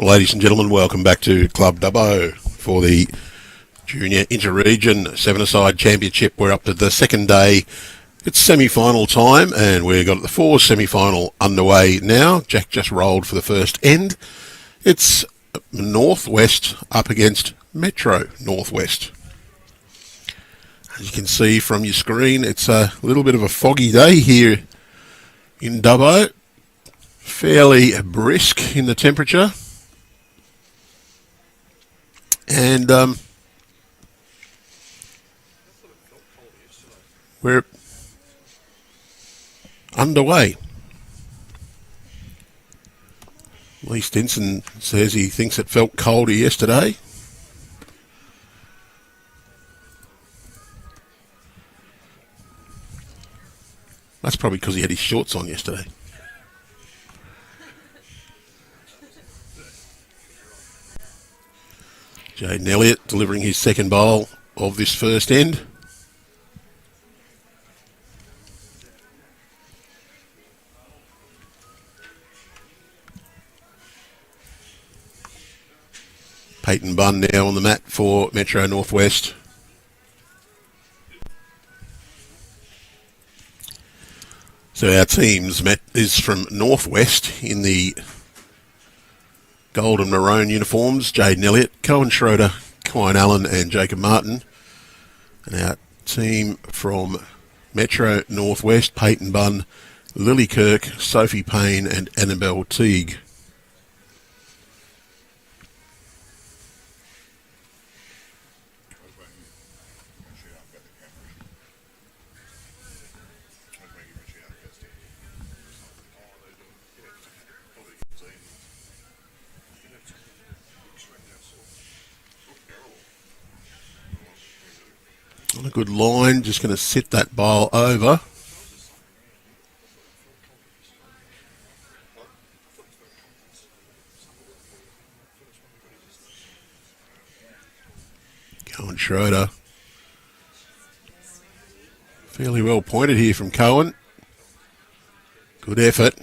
Ladies and gentlemen, welcome back to Club Dubbo for the Junior Inter-Region 7-a-side Championship. We're up to the second day. It's semi-final time, and we've got the fours semi-final underway now. Jack just rolled for the first end. It's Northwest up against Metro Northwest. As you can see from your screen, it's a little bit of a foggy day here in Dubbo. Fairly brisk in the temperature. And we're underway. Lee Stinson says he thinks it felt colder yesterday. That's probably because he had his shorts on yesterday. Jaiden Elliott delivering his second bowl of this first end. Peytan Bunn now on the mat for Metro Northwest. So our teams is from Northwest in the gold and maroon uniforms. Jaiden Elliott, Coen, Schroeder, Kyne and Jacob Martin. And our team from Metro Northwest, Peytan Bunn, Lily Kirk, Sophie Payne and Annabelle Teague. On a good line, just going to sit that bowl over. Coen Schroeder. Fairly well pointed here from Coen. Good effort.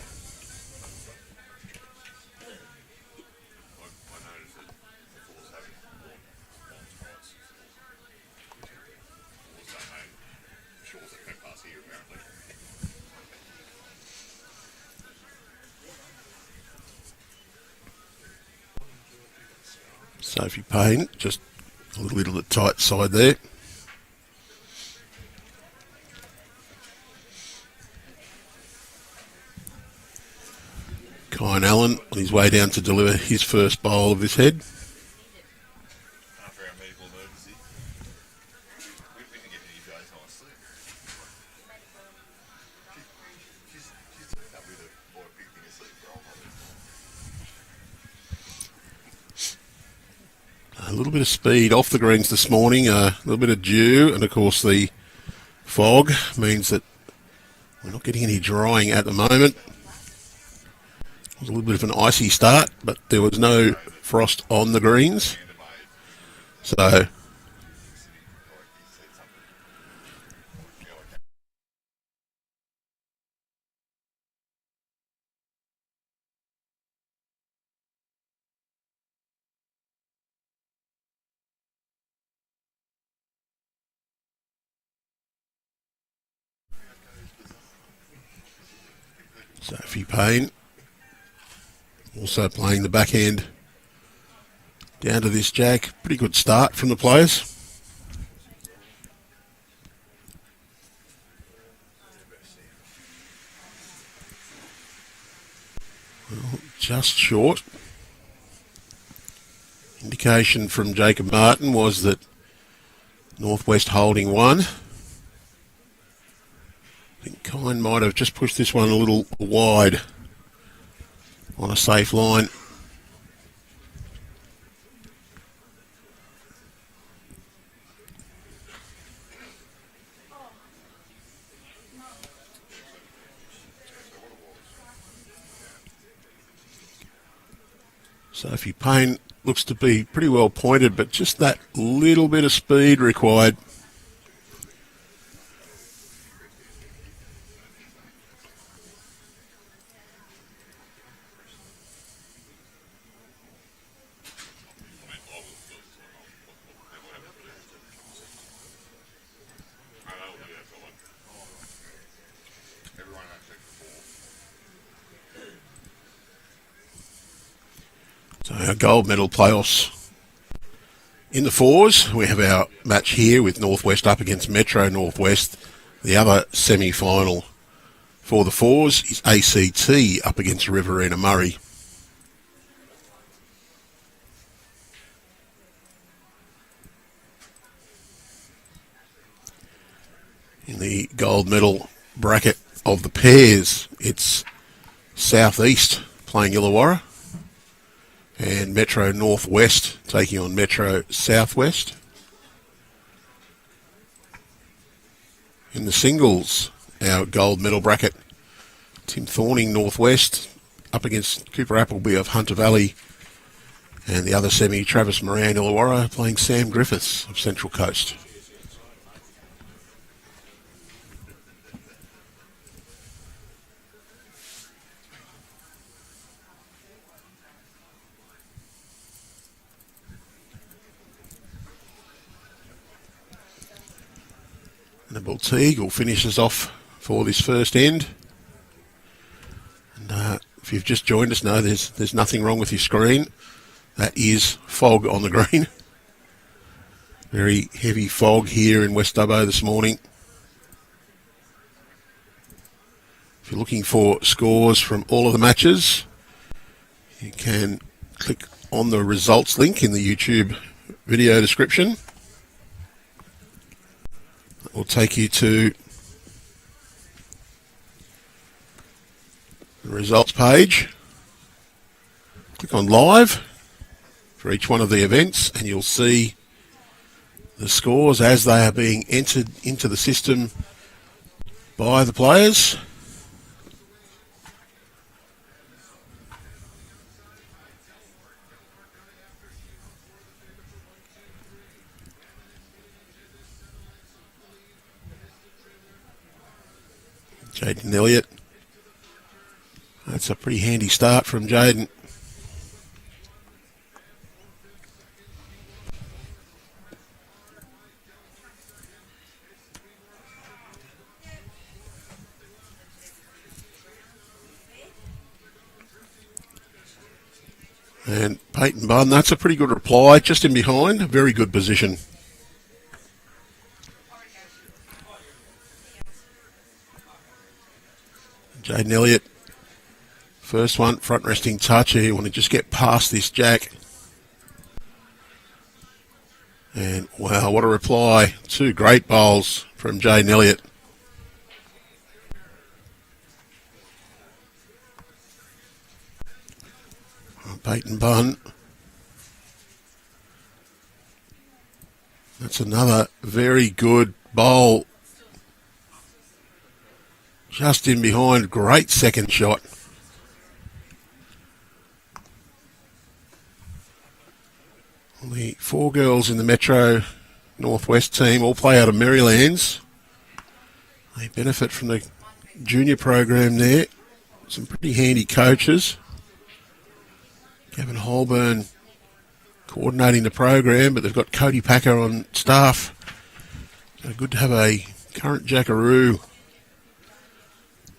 Sophie Payne, just a little bit on the tight side there. Kyne on his way down to deliver his first bowl of this head. A little bit of speed off the greens this morning, a little bit of dew, and of course the fog means that we're not getting any drying at the moment. It was a little bit of an icy start, but there was no frost on the greens. So Sophie Payne also playing the backhand down to this jack. Pretty good start from the players. Well, just short. Indication from Jacob Martin was that Northwest holding one. I think Kyne might have just pushed this one a little wide on a safe line. Sophie Payne looks to be pretty well pointed, but just that little bit of speed required. So our gold medal playoffs in the fours. We have our match here with Northwest up against Metro Northwest. The other semi-final for the fours is ACT up against Riverina Murray. In the gold medal bracket of the pairs, it's Southeast playing Illawarra and Metro Northwest taking on Metro Southwest. In the singles, our gold medal bracket, Tim Thorning Northwest up against Cooper Appleby of Hunter Valley, and the other semi, Travis Moran Illawarra playing Sam Griffiths of Central Coast. Annabelle Teague will finish us off for this first end. And if you've just joined us, no, there's nothing wrong with your screen. That is fog on the green. Very heavy fog here in West Dubbo this morning. If you're looking for scores from all of the matches, you can click on the results link in the YouTube video description. Will take you to the results page. Click on live for each one of the events and you'll see the scores as they are being entered into the system by the players. Jaiden Elliott. That's a pretty handy start from Jaiden. And Peytan Bunn, that's a pretty good reply, just in behind, very good position. Jaiden Elliott, first one, front resting touch here. You want to just get past this jack. And wow, what a reply. Two great bowls from Jaiden Elliott. Peytan Bunn. That's another very good bowl. Just in behind, great second shot. The four girls in the Metro Northwest team all play out of Marylands. They benefit from the junior program there. Some pretty handy coaches. Gavin Holborn coordinating the program, but they've got Cody Packer on staff. So good to have a current Jackaroo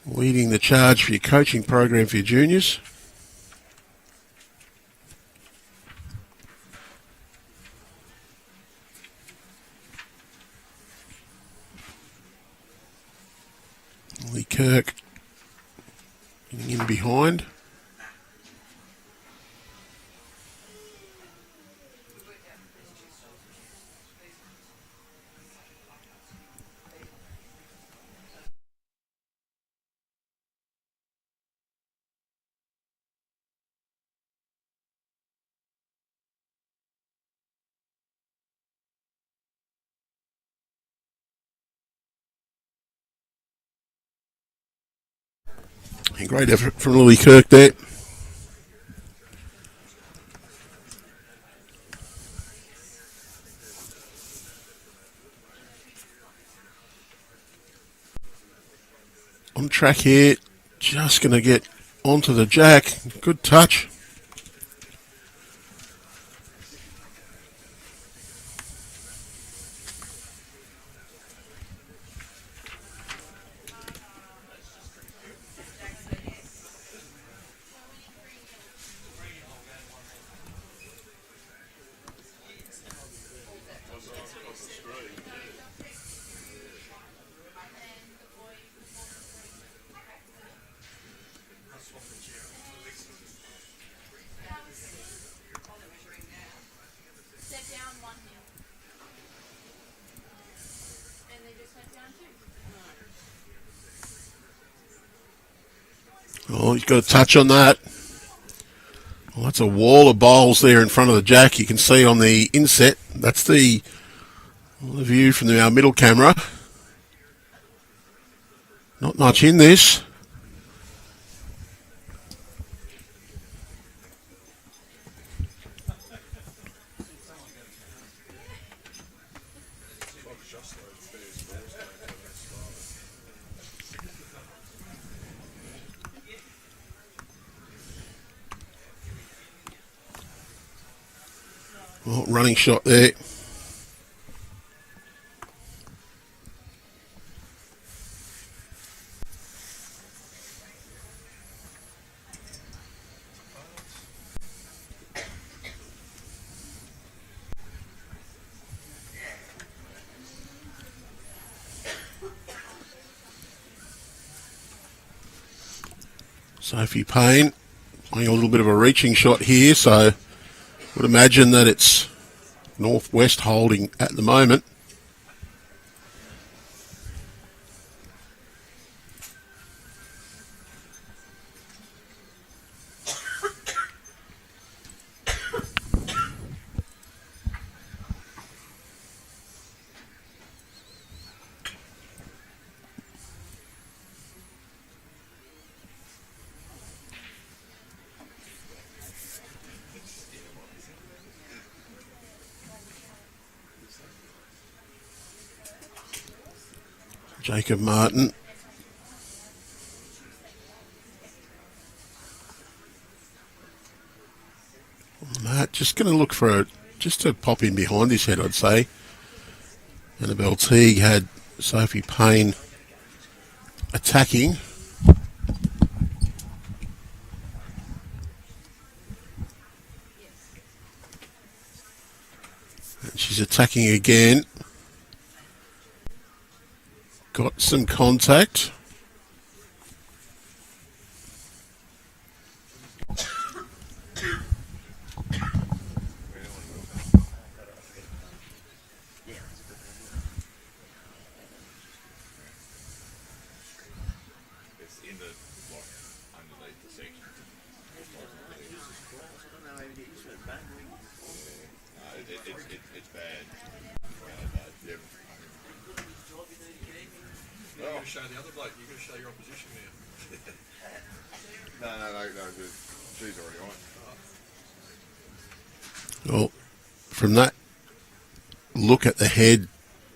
leading the charge for your coaching program for your juniors. Kirk getting in behind. And great effort from Lily Kirk there. On track here, just going to get onto the jack. Good touch. Oh, he's got a touch on that. Well, that's a wall of bowls there in front of the jack. You can see on the inset. That's the view from our middle camera. Not much in this. Well, running shot there. Sophie Payne playing a little bit of a reaching shot here, so would imagine that it's northwest holding at the moment. Jacob Martin. Matt, just going to look for just to pop in behind his head, I'd say. Annabelle Teague had Sophie Payne attacking. And she's attacking again. Got some contact. Show the other bloke, you've got to show your opposition now. No, she's already on. Well, from that look at the head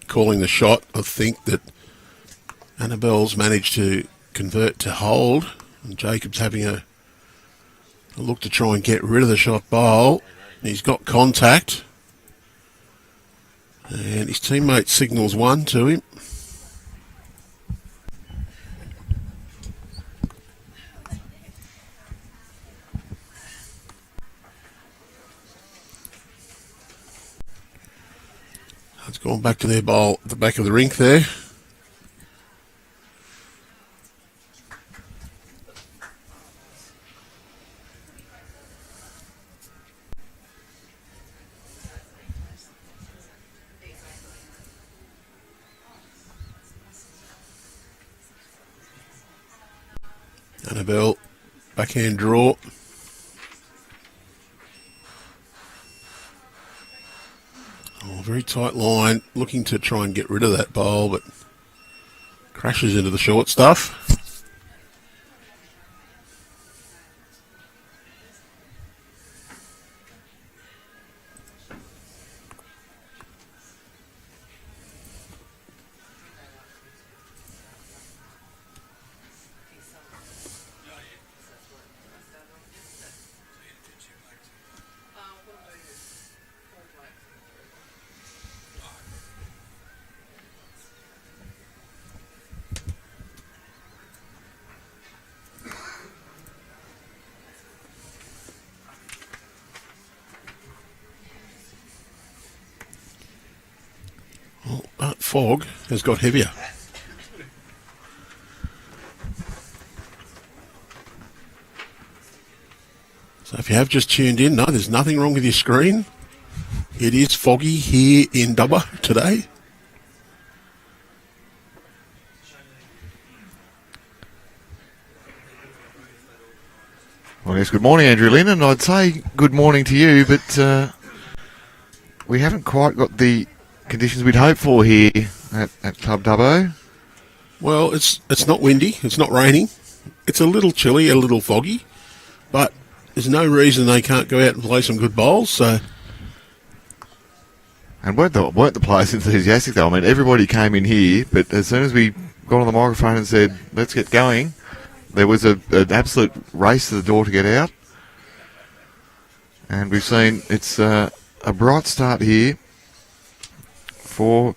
calling the shot, I think that Annabelle's managed to convert to hold, and Jacob's having a look to try and get rid of the shot bowl. He's got contact, and his teammate signals one to him. It's gone back to their bowl at the back of the rink there. Annabelle, backhand draw. Oh, very tight line, looking to try and get rid of that bowl, but crashes into the short stuff. But fog has got heavier. So if you have just tuned in, no, there's nothing wrong with your screen. It is foggy here in Dubbo today. Well, yes, good morning, Andrew Lynn, and I'd say good morning to you, but we haven't quite got the conditions we'd hoped for here at Club Dubbo. Well, it's not windy, it's not raining, it's a little chilly, a little foggy, but there's no reason they can't go out and play some good bowls, so... And weren't the players enthusiastic, though? I mean, everybody came in here, but as soon as we got on the microphone and said, let's get going, there was an absolute race to the door to get out. And we've seen it's a bright start here for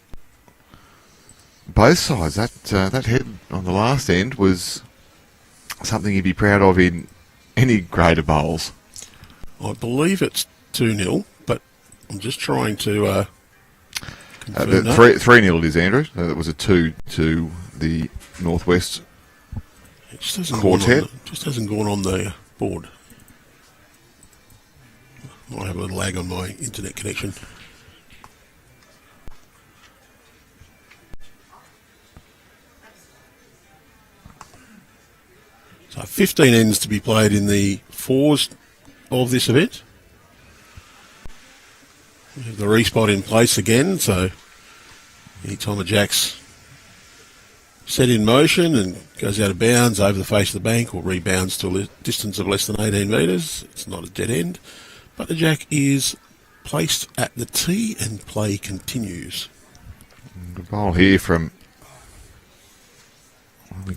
both sides. That head on the last end was something you'd be proud of in any grade of bowls. I believe it's 2-0, but I'm just trying to confirm that. 3-0 it is, Andrew. That was a 2 to the Northwest It just hasn't quartet. Just hasn't gone on the board. Might have a little lag on my internet connection. So 15 ends to be played in the fours of this event. We have the respot in place again, so anytime a jack's set in motion and goes out of bounds over the face of the bank or rebounds to a distance of less than 18 metres, it's not a dead end. But the jack is placed at the tee and play continues. Good ball here from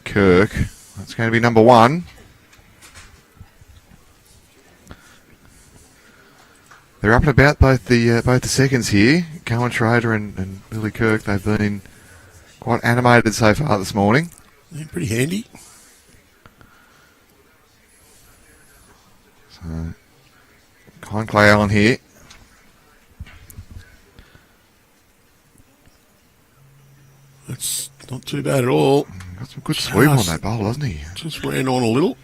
Kirk. That's going to be number 1. They're up and about both the seconds here. Coen, Schroeder and Billy Kirk. They've been quite animated so far this morning. Yeah, pretty handy. So, Kyne, Klay, Allen here. That's not too bad at all. Got some good sweep on that bowl, hasn't he? Just ran on a little.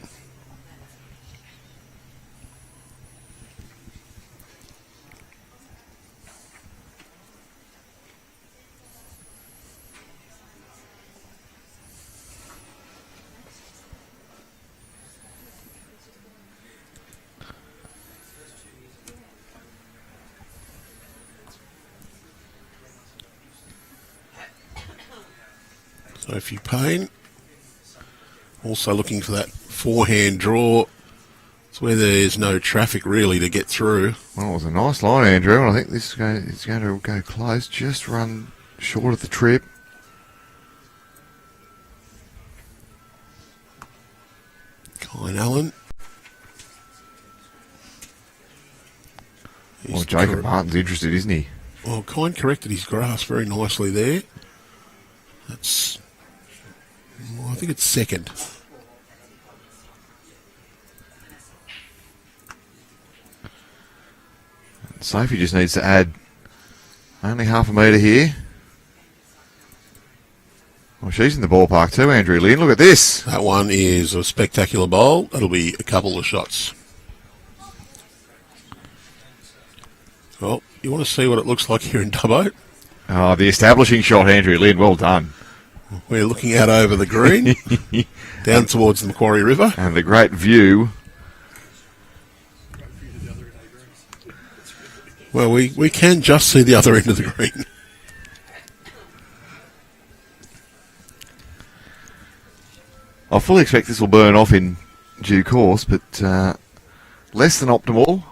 Sophie, Payne. Also looking for that forehand draw. It's where there's no traffic really to get through. Well, it was a nice line, Andrew, and I think this is going to go close. Just run short of the trip. Kyne Allen. Well, Jacob Martin's interested, isn't he? Well, Kyne corrected his grass very nicely there. That's... Well, I think it's second. Sophie just needs to add only half a metre here. Well, she's in the ballpark too, Andrew Lynn. Look at this. That one is a spectacular bowl. That'll be a couple of shots. Well, you want to see what it looks like here in Dubbo? Oh, the establishing shot, Andrew Lynn. Well done. We're looking out over the green, down towards the Macquarie River. And the great view. Well, we can just see the other end of the green. I fully expect this will burn off in due course, but less than optimal.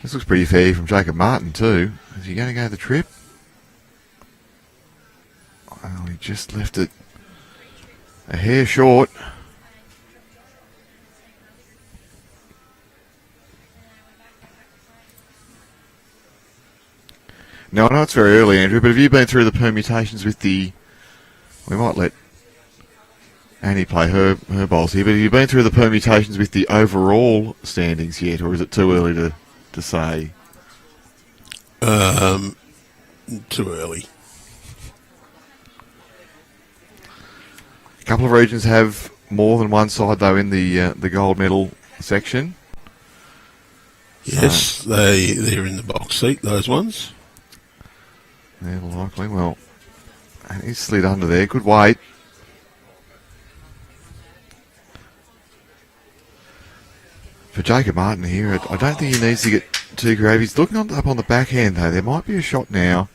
This looks pretty fair from Jacob Martin too. Is he going to go the trip? Well, he just left it a hair short. Now, I know it's very early, Andrew, but have you been through the permutations with the... We might let Annie play her bowls here, but have you been through the permutations with the overall standings yet, or is it too early to say? Too early. A couple of regions have more than one side, though, in the gold medal section. Yes, they're in the box seat, those ones. Yeah, likely. Well, and he's slid under there. Good weight. for Jacob Martin here, I don't think he needs to get too creative. He's looking up on the backhand, though. There might be a shot now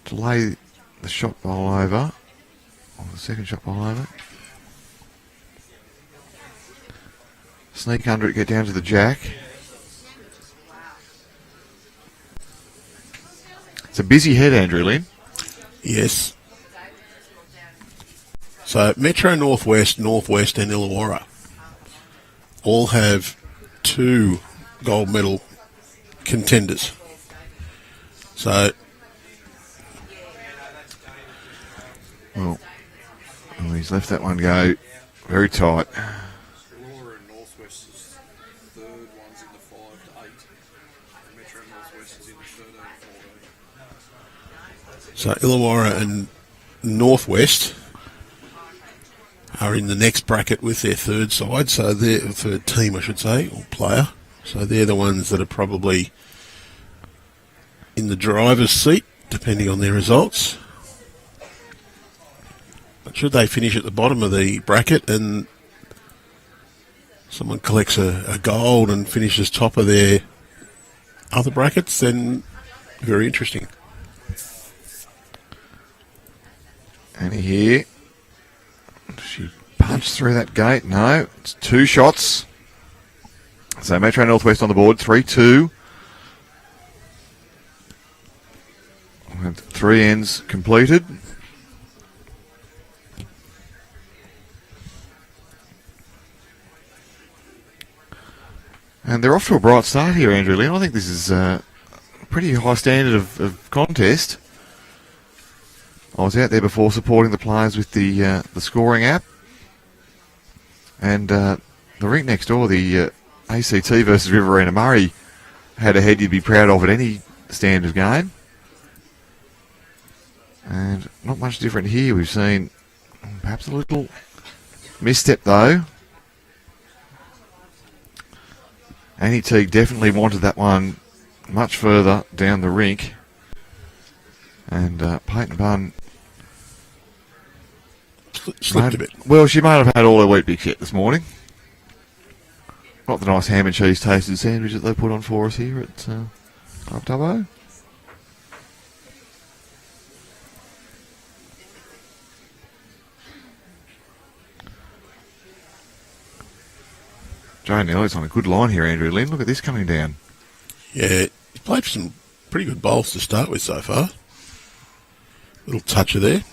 to lay the shot ball over, or the second shot ball over. Sneak under it, get down to the jack. It's a busy head, Andrew Lynn. Yes. So Metro Northwest, Northwest and Illawarra all have 2 gold medal contenders. So, well, he's left that one go very tight. Aurora and Northwest is third, one's in the 5 to 8. And Metro Northwest is in the 13 to 14. so Illawarra and Northwest are in the next bracket with their third side, so their third team, I should say, or player. So they're the ones that are probably in the driver's seat, depending on their results. But should they finish at the bottom of the bracket and someone collects a gold and finishes top of their other brackets, then very interesting. Annie here. She punched through that gate. No, it's 2 shots. So Metro Northwest on the board, 3-2. With 3 ends completed. And they're off to a bright start here, Andrew Lynn. I think this is a pretty high standard of contest. I was out there before supporting the players with the scoring app. And the rink next door, the ACT versus Riverina Murray, had a head you'd be proud of at any standard game. And not much different here. We've seen perhaps a little misstep, though. Annie Teague definitely wanted that one much further down the rink. And Peytan Bunn Slipped a bit. Well, she might have had all her wheat bix yet this morning. Not the nice ham and cheese tasted sandwich that they put on for us here at Club Dubbo. Jaiden Elliott's on a good line here, Andrew Lynn. Look at this coming down. Yeah, he played for some pretty good bowls to start with so far. Little toucher there.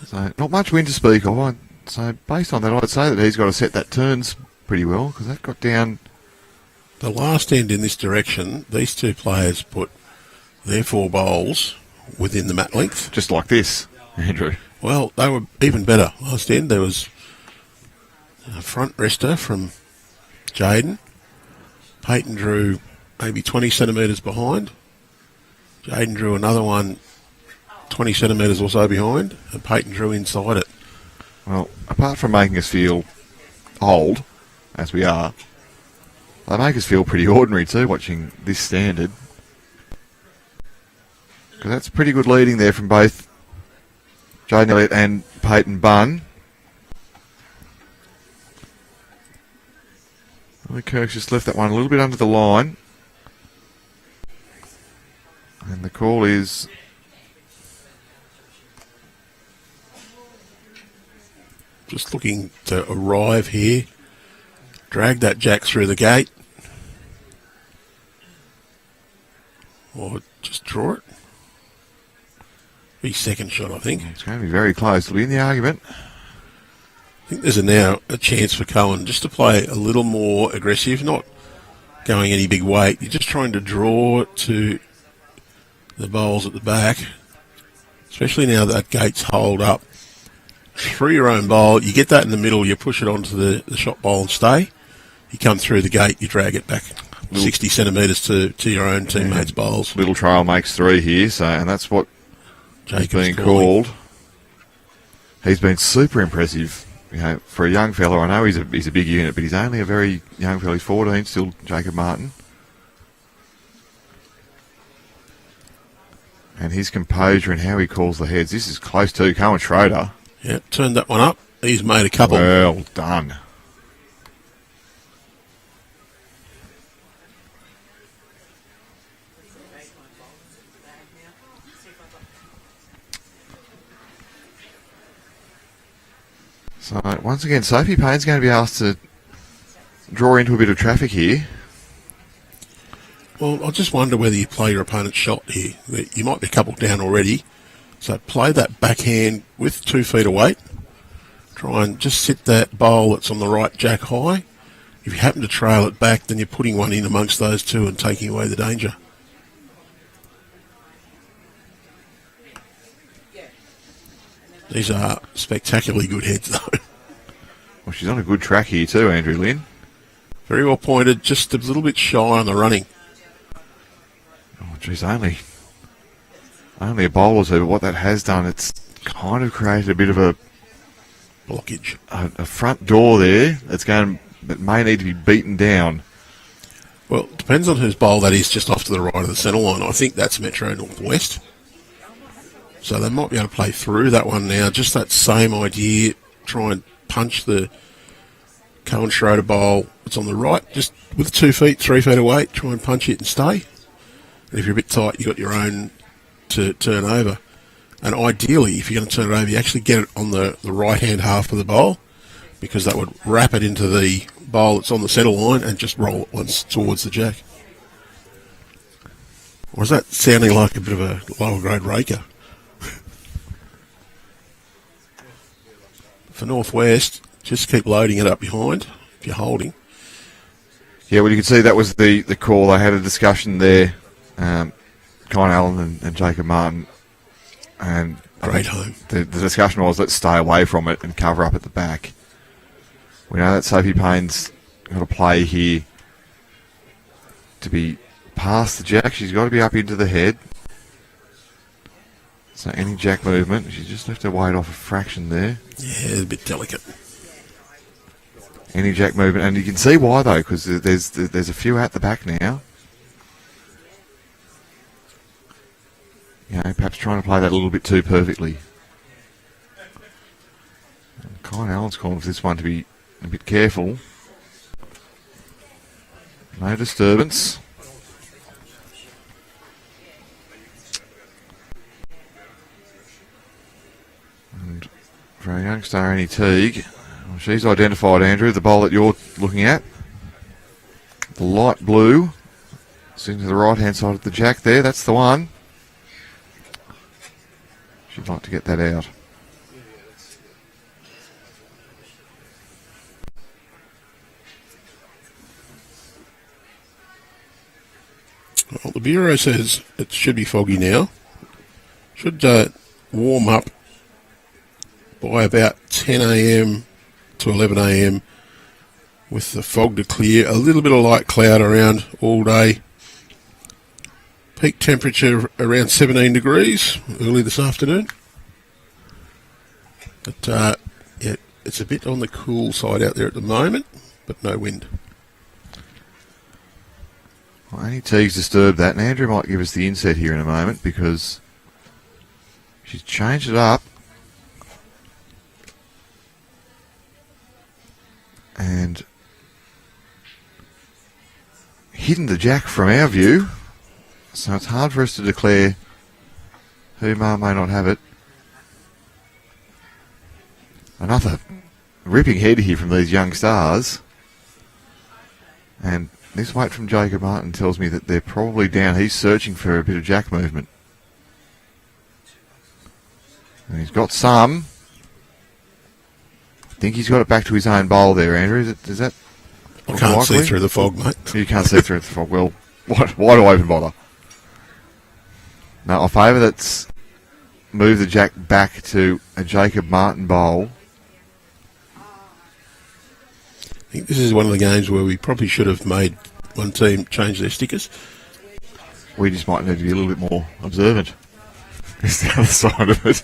So not much wind to speak of. So based on that, I'd say that he's got to set that turns pretty well, because that got down. The last end in this direction, these 2 players put their 4 bowls within the mat length. Just like this, Andrew. Well, they were even better. Last end, there was a front rester from Jaiden. Peyton drew maybe 20 centimetres behind. Jaiden drew another one 20 centimetres or so behind, and Peyton drew inside it. Well, apart from making us feel old, as we are, they make us feel pretty ordinary too, watching this standard. Because that's pretty good leading there from both Jaiden Elliott and Peytan Bunn. I think Kirk's just left that one a little bit under the line. And the call is Just looking to arrive here. Drag that jack through the gate. Or just draw it. Be second shot, I think. it's going to be very close. It'll be in the argument. I think there's now a chance for Coen just to play a little more aggressive, not going any big weight. You're just trying to draw to the bowls at the back, especially now that gate's holed up. Through your own bowl, you get that in the middle, you push it onto the shot bowl and stay. You come through the gate, you drag it back 60 centimetres to your own teammates' bowls. Little trail makes 3 here, so and that's what Jacob's being calling. called. He's been super impressive. You know, for a young fella, I know he's a big unit, but he's only a very young fella. He's 14 still, Jacob Martin. And his composure and how he calls the heads. This is close to Coen Schroeder. Yeah, turned that one up. He's made a couple. Well done. So, once again, Sophie Payne's going to be asked to draw into a bit of traffic here. Well, I just wonder whether you play your opponent's shot here. You might be a couple down already. So play that backhand with 2 feet of weight. Try and just sit that bowl that's on the right jack high. If you happen to trail it back, then you're putting one in amongst those two and taking away the danger. These are spectacularly good heads, though. Well, she's on a good track here too, Andrew Lynn. Very well pointed, just a little bit shy on the running. Oh, geez, only a bowl or two, but what that has done, it's kind of created a bit of a Blockage. a front door there that may need to be beaten down. Well, it depends on whose bowl that is just off to the right of the centre line. I think that's Metro Northwest. So they might be able to play through that one now. Just that same idea. Try and punch the Coen Schroeder bowl. It's on the right. Just with 2 feet, 3 feet of weight. Try and punch it and stay. And if you're a bit tight, you've got your own to turn over. And ideally, if you're going to turn it over, you actually get it on the right-hand half of the bowl, because that would wrap it into the bowl that's on the centre line and just roll it once towards the jack. Or is that sounding like a bit of a lower-grade raker? For Northwest, just keep loading it up behind if you're holding. Yeah, well, you can see that was the call. I had a discussion there, Kyne Allen and Jacob Martin, and Great home. The discussion was, let's stay away from it and cover up at the back. We know that Sophie Payne's got to play here to be past the jack. She's got to be up into the head. So any jack movement, she just left her weight off a fraction there. Yeah, it's a bit delicate. Any jack movement, and you can see why though, because there's a few out the back now. You know, perhaps trying to play that a little bit too perfectly. And Kyne Allen's calling for this one to be a bit careful. No disturbance. And for our young star, Annie Teague, well, she's identified, Andrew, the bowl that you're looking at. The light blue, sitting to the right-hand side of the jack there, that's the one. She'd like to get that out. Well, the Bureau says it should be foggy now. Should warm up by about 10 a.m. to 11 a.m. with the fog to clear. A little bit of light cloud around all day. Peak temperature around 17 degrees early this afternoon. But, yeah, it's a bit on the cool side out there at the moment, but no wind. Well, Annie Teague's disturbed that, and Andrew might give us the inset here in a moment, because she's changed it up. And hidden the jack from our view, so it's hard for us to declare who may or may not have it. Another ripping head here from these young stars. And this weight from Jacob Martin tells me that they're probably down. He's searching for a bit of jack movement. And he's got some. I think he's got it back to his own bowl there, Andrew. Is that I can't likely? see through the fog, mate. You can't see through the fog. Well, why do I even bother? Now, I favour that's move the jack back to a Jacob Martin bowl. I think this is one of the games where we probably should have made one team change their stickers. We just might need to be a little bit more observant. It's the other side of it.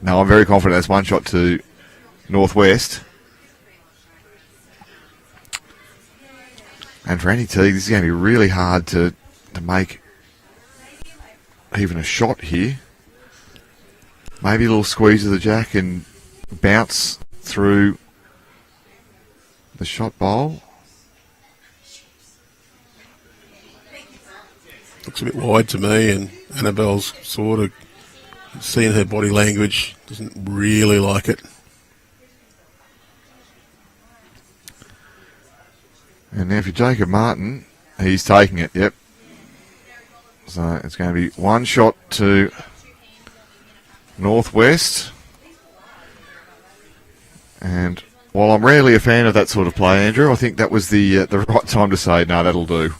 No, I'm very confident that's one shot to Northwest. And for Annie Teague, this is going to be really hard to make even a shot here. Maybe a little squeeze of the jack and bounce through the shot bowl. Looks a bit wide to me, and Annabelle's sort of seeing her body language, doesn't really like it. And now for Jacob Martin, he's taking it, yep. So it's going to be one shot to Northwest. And while I'm rarely a fan of that sort of play, Andrew, I think that was the right time to say, no, that'll do.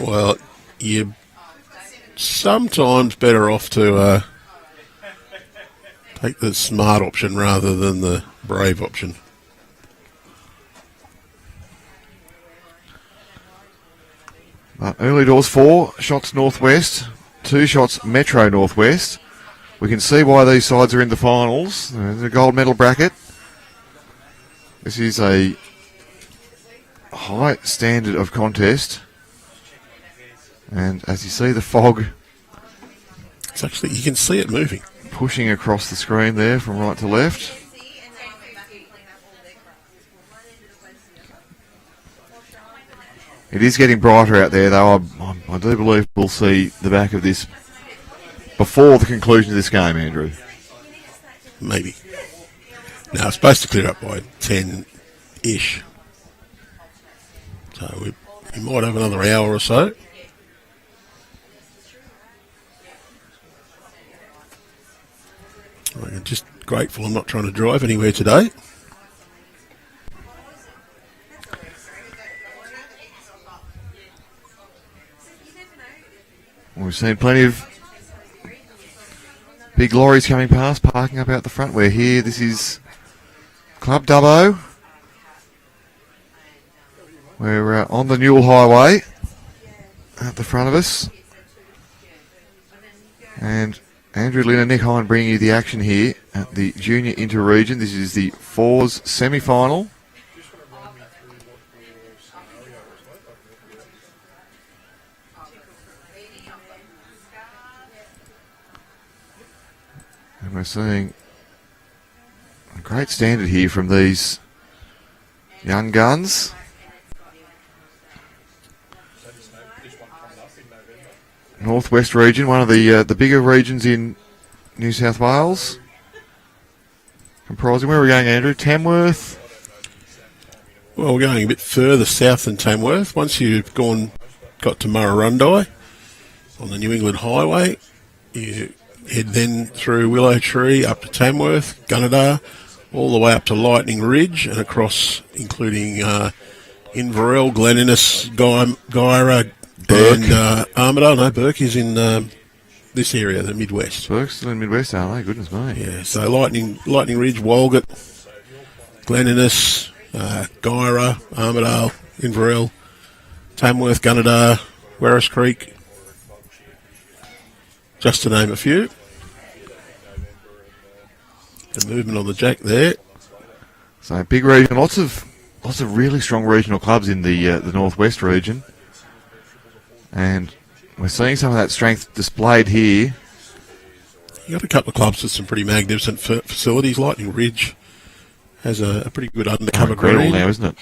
Well, you're sometimes better off to take the smart option rather than the brave option. Early doors, 4 shots Northwest, 2 shots Metro Northwest. We can see why these sides are in the finals. There's a gold medal bracket. This is a high standard of contest. And as you see the fog, It's actually, you can see it moving. pushing across the screen there from right to left. It is getting brighter out there, though. I do believe we'll see the back of this before the conclusion of this game, Andrew. Maybe. Now, it's supposed to clear up by 10-ish. So we might have another hour or so. I'm just grateful I'm not trying to drive anywhere today. We've seen plenty of big lorries coming past, parking up out the front. We're here. This is Club Dubbo. We're on the Newell Highway at the front of us. And Andrew Lynn and Nick Hine bringing you the action here at the Junior Inter-Region. This is the fours semi-final. And we're seeing a great standard here from these young guns. Northwest region, one of the bigger regions in New South Wales. Comprising, where are we going, Andrew? Tamworth? Well, we're going a bit further south than Tamworth. Once you've got to Murrurundi on the New England Highway, you head then through Willow Tree up to Tamworth, Gunnedah, all the way up to Lightning Ridge and across, including Inverell, Glen Innes, Gyra, Burke. and Armidale. No, Burke is in this area, the Midwest. Burke's still in Midwest, are they? Goodness me. Yeah, so Lightning Ridge, Walgett, Glen Innes, Gyra, Armidale, Inverell, Tamworth, Gunnedah, Werris Creek, just to name a few. The movement on the jack there. So big region, lots of really strong regional clubs in the Northwest region. And we're seeing some of that strength displayed here. You got a couple of clubs with some pretty magnificent facilities. Lightning Ridge has a pretty good undercover Incredible green. now, isn't it?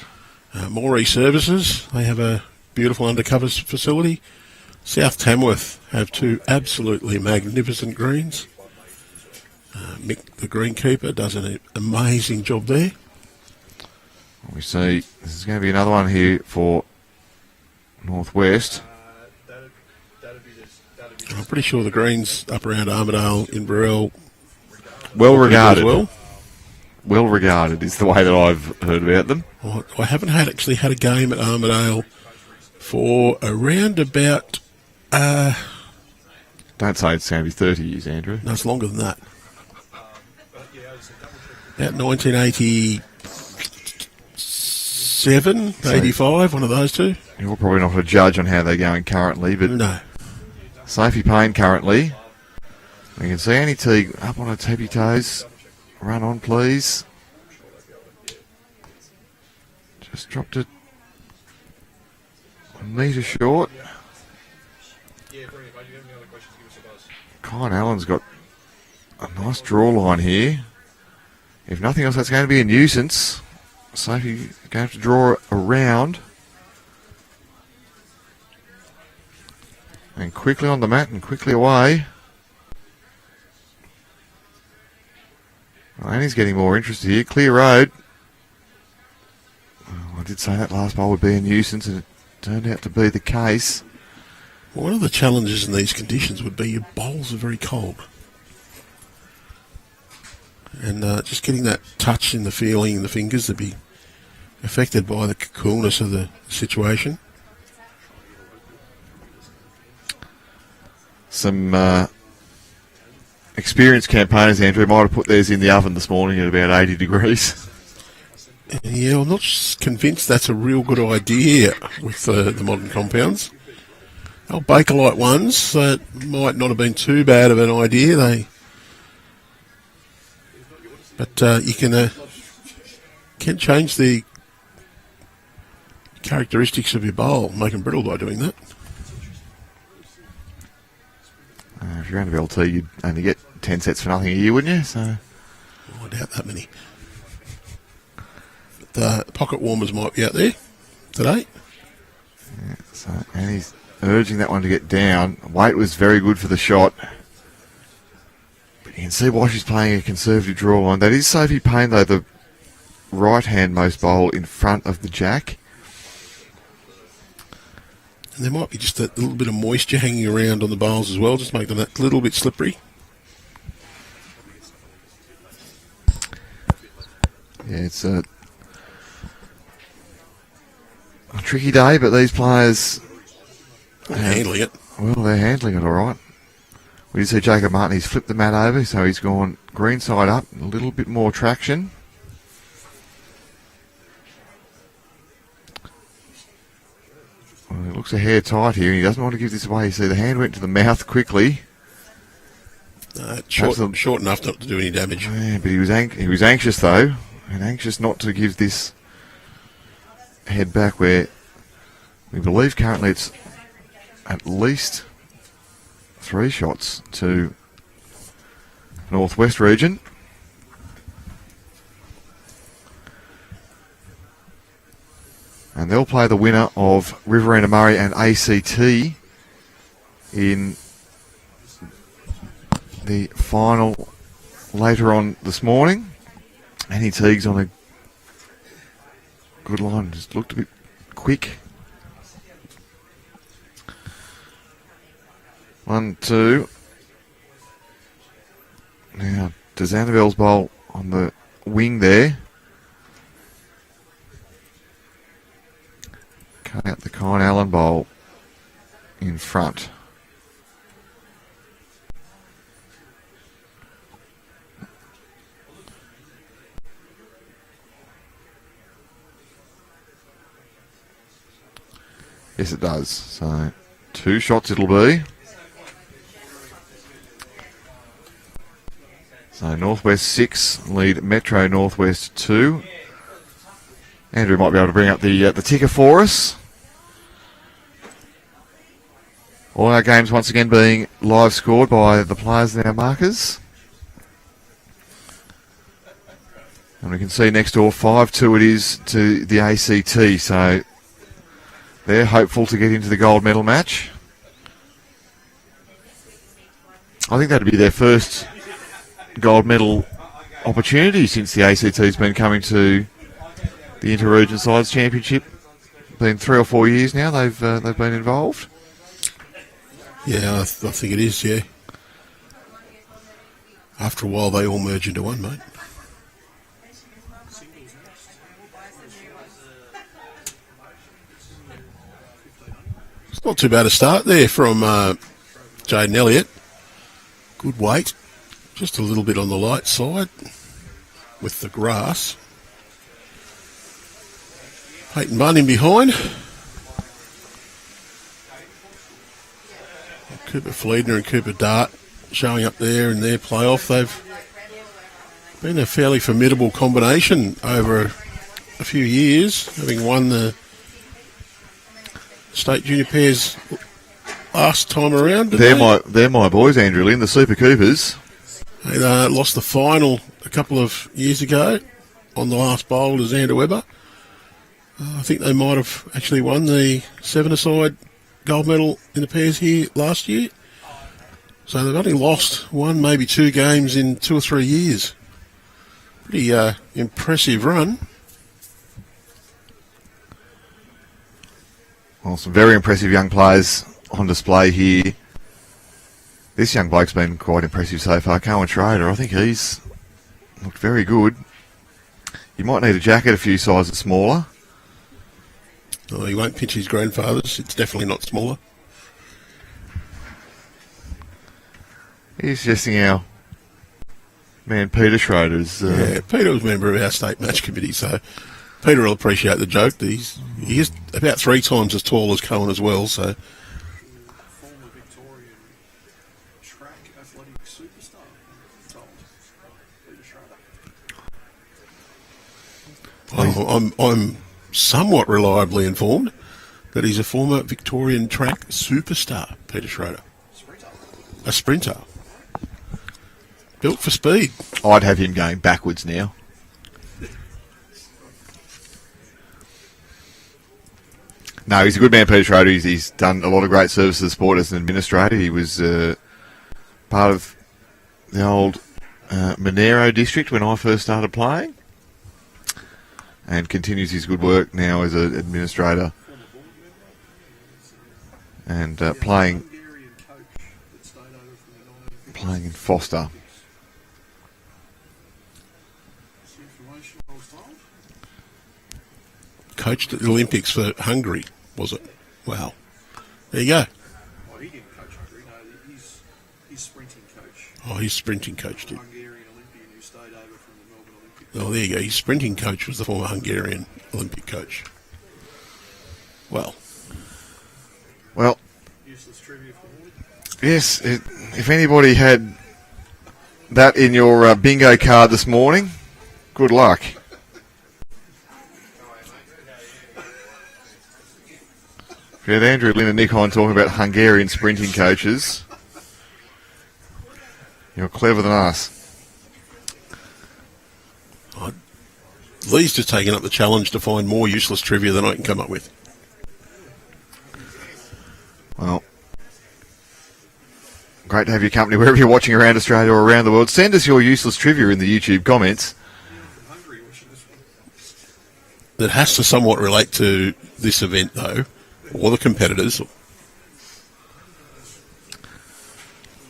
Moree Services, they have a beautiful undercover facility. South Tamworth have 2 absolutely magnificent greens. Mick, the greenkeeper, does an amazing job there. We see this is going to be another one here for Northwest. I'm pretty sure the greens up around Armidale, Inverell, Well regarded. as well. Well regarded is the way that I've heard about them. I haven't actually had a game at Armidale for around about, Don't say it's going to be 30 years, Andrew. no, it's longer than that. About 1987, 85, one of those two. You're probably not a judge on how they're going currently, but No. Sophie Payne currently. We can see Annie Teague up on her tippy toes. Run on, please. Just dropped it a metre short. Kyne Allen's got a nice draw line here. If nothing else, that's going to be a nuisance. Sophie going to have to draw around. And quickly on the mat and quickly away. Well, Annie's getting more interested here. Clear road. Well, I did say that last bowl would be a nuisance, and it turned out to be the case. One of the challenges in these conditions would be your bowls are very cold. And just getting that touch in the feeling in the fingers to be affected by the coolness of the situation. Some experienced campaigners, Andrew, might have put theirs in the oven this morning at about 80 degrees. Yeah, I'm not convinced that's a real good idea with the modern compounds. Our Bakelite ones, that might not have been too bad of an idea. But you can change the characteristics of your bowl, make them brittle by doing that. If you're Annabelle Teague, you'd only get 10 sets for nothing a year, wouldn't you? So, I doubt that many. The pocket warmers might be out there today. Yeah, so Annie's urging that one to get down. Weight was very good for the shot. But you can see why she's playing a conservative draw line. That is Sophie Payne, though, the right-hand most bowl in front of the jack. And there might be just a little bit of moisture hanging around on the bowls as well, just make them that little bit slippery. Yeah, it's a tricky day, but these players... They're handling it. Well, they're handling it all right. We did see Jacob Martin, he's flipped the mat over, so he's gone green side up, a little bit more traction. Well, it looks a hair tight here, and he doesn't want to give this away. You see the hand went to the mouth quickly. Short enough not to do any damage. Yeah, but he was anxious, though, and anxious not to give this head back where we believe currently it's at least 3 shots to Northwest region. And they'll play the winner of Riverina Murray and ACT in the final later on this morning. Annie Teague's on a good line, just looked a bit quick. 1, 2. Now, does Annabelle's bowl on the wing there? Cut out the Kyne Allen bowl in front. Yes, it does. So, 2 shots it'll be. So, Northwest 6 lead Metro Northwest 2. Andrew might be able to bring up the ticker for us. All our games once again being live scored by the players and our markers. And we can see next door 5-2 it is to the ACT. So they're hopeful to get into the gold medal match. I think that'd be their first gold medal opportunity since the ACT's been coming to the Inter-Region Sides Championship. Been 3 or 4 years now they've been involved. Yeah, I think it is, yeah. After a while, they all merge into one, mate. It's not too bad a start there from Jaiden Elliott. Good weight. Just a little bit on the light side with the grass. Peytan Bunn in behind. Cooper Fleedner and Cooper Dart showing up there in their playoff. They've been a fairly formidable combination over a few years, having won the State Junior Pairs last time around. They're my boys, Andrew Lynn, the Super Coopers. They lost the final a couple of years ago on the last bowl to Xander Weber. I think they might have actually won the seven-a-side gold medal in the pairs here last year. So they've only lost one, maybe two games in 2 or 3 years. Pretty impressive run. Well, some very impressive young players on display here. This young bloke's been quite impressive so far, Coen Schroeder. I think he's looked very good. You might need a jacket a few sizes smaller. Oh, he won't pinch his grandfather's. It's definitely not smaller. He's suggesting our man Peter Schroeder's... Yeah, Peter was a member of our state match committee, so Peter will appreciate the joke. He is about 3 times as tall as Coen as well, so... Former Victorian track athletic superstar, I'm told. Peter Schroeder. I'm somewhat reliably informed that he's a former Victorian track superstar, Peter Schroeder. A sprinter. Built for speed. I'd have him going backwards now. No, he's a good man, Peter Schroeder. He's done a lot of great service to the sport as an administrator. He was part of the old Monero district when I first started playing, and continues his good work now as an administrator and playing in Foster. Coached at the Olympics for Hungary, was it? Wow. There you go. Well, he didn't coach Hungary, no, he's sprinting coach. Oh, his sprinting coach did. Hungarian Olympian who stayed over from the Melbourne Olympics. Oh, there you go. His sprinting coach was the former Hungarian Olympic coach. Well, Useless trivia for morning. yes, if anybody had that in your bingo card this morning, good luck. We had Andrew Lynn and Nick Hine talking about Hungarian sprinting coaches. You're clever than us. Lee's just taken up the challenge to find more useless trivia than I can come up with. Well, great to have your company wherever you're watching around Australia or around the world. Send us your useless trivia in the YouTube comments. That has to somewhat relate to this event, though, or the competitors.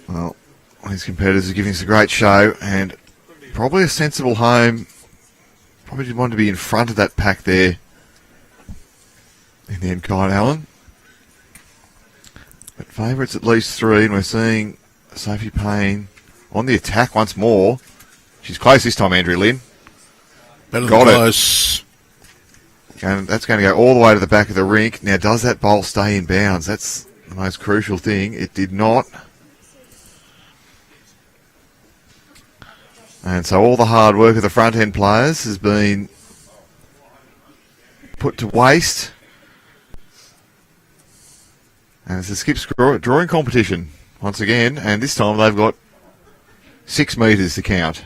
Well, these competitors are giving us a great show and probably a sensible home. Probably did want to be in front of that pack there in the end, Kyne Allen. But favourites at least 3, and we're seeing Sophie Payne on the attack once more. She's close this time, Andrew Lynn. Better Got than it. close. And that's going to go all the way to the back of the rink. Now, does that bowl stay in bounds? That's the most crucial thing. It did not. And so all the hard work of the front-end players has been put to waste. And it's a skip drawing competition once again. And this time they've got 6 metres to count.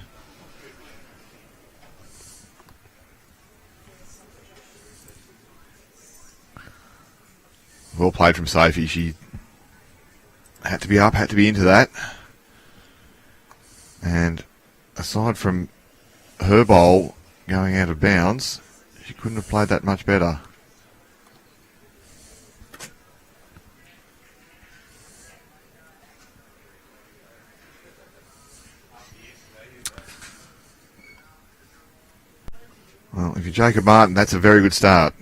Well played from Sophie. She had to be up, had to be into that. And aside from her bowl going out of bounds, she couldn't have played that much better. Well, if you're Jacob Martin, that's a very good start.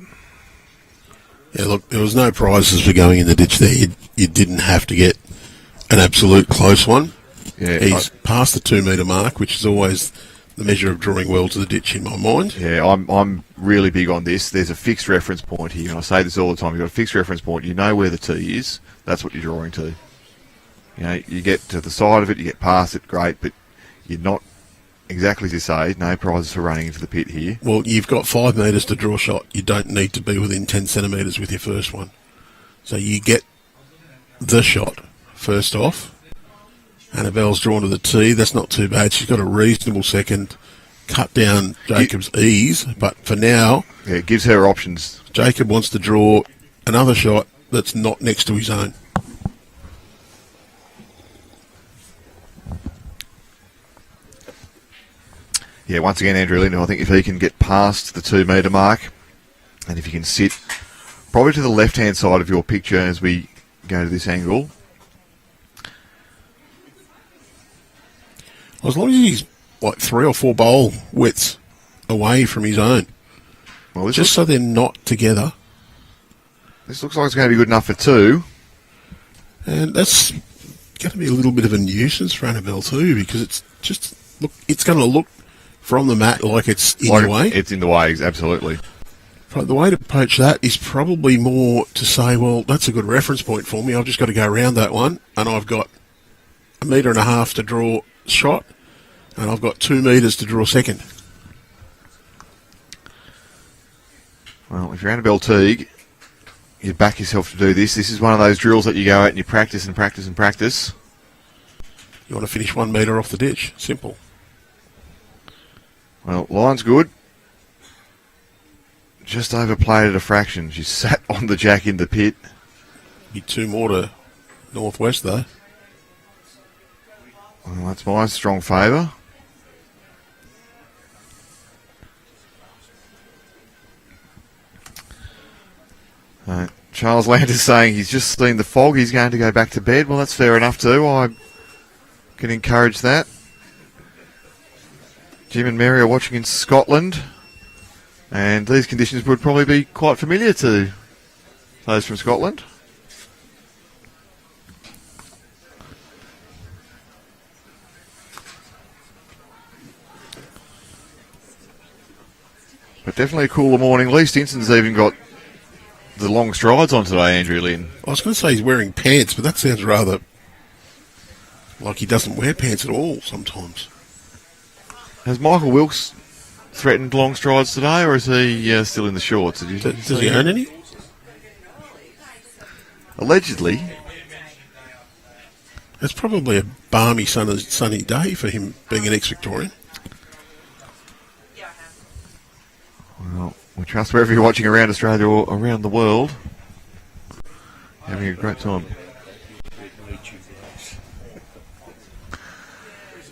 Yeah, look, there was no prizes for going in the ditch there. You didn't have to get an absolute close one. Yeah, He's past the 2 metre mark, which is always the measure of drawing well to the ditch in my mind. Yeah, I'm really big on this. There's a fixed reference point here, and I say this all the time. You've got a fixed reference point. You know where the tee is. That's what you're drawing to. You know, you get to the side of it, you get past it, great, but you're not exactly as you say. No prizes for running into the pit here. Well, you've got 5 metres to draw a shot. You don't need to be within 10 centimetres with your first one. So you get the shot first off. Annabelle's drawn to the tee. That's not too bad. She's got a reasonable second. Cut down Jacob's ease, but for now, Yeah, it gives her options. Jacob wants to draw another shot that's not next to his own. Yeah, once again, Andrew Linden, I think if he can get past the 2 metre mark, and if he can sit probably to the left-hand side of your picture as we go to this angle. As long as he's like 3 or 4 bowl widths away from his own, Well, just so they're not together. This looks like it's going to be good enough for 2. And that's going to be a little bit of a nuisance for Annabelle too, because it's going to look from the mat like it's in the way. It's in the way, absolutely. But the way to approach that is probably more to say, well, that's a good reference point for me. I've just got to go around that one, and I've got 1.5 metres to draw shot, and I've got 2 metres to draw second. Well, if you're Annabelle Teague, you back yourself to do this. This is one of those drills that you go out and you practice and practice and practice. You want to finish 1 metre off the ditch. Simple. Well, line's good. Just overplayed it a fraction. She sat on the jack in the pit. Be 2 more to northwest, though. Well, that's my strong favour. Charles Land is saying he's just seen the fog. He's going to go back to bed. Well, that's fair enough too. I can encourage that. Jim and Mary are watching in Scotland, and these conditions would probably be quite familiar to those from Scotland. But definitely a cooler morning. Lee Stinson's even got the long strides on today, Andrew Lynn. I was going to say he's wearing pants, but that sounds rather like he doesn't wear pants at all sometimes. Has Michael Wilkes threatened long strides today, or is he still in the shorts? Does he own any? Allegedly. It's probably a balmy sunny day for him being an ex-Victorian. Well, we trust wherever you're watching around Australia or around the world, having a great time.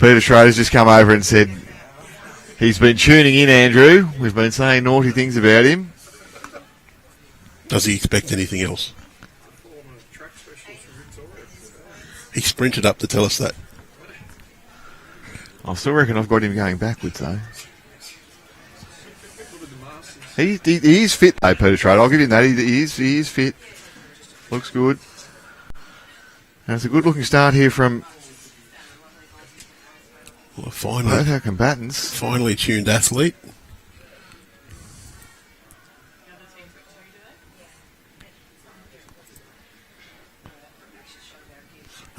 Peter Schroeder's just come over and said he's been tuning in, Andrew. We've been saying naughty things about him. Does he expect anything else? He sprinted up to tell us that. I still reckon I've got him going backwards, though. He is fit, though, Peter Schroeder. I'll give him that. He is fit. Looks good. And it's a good-looking start here from both our combatants. Finely tuned athlete.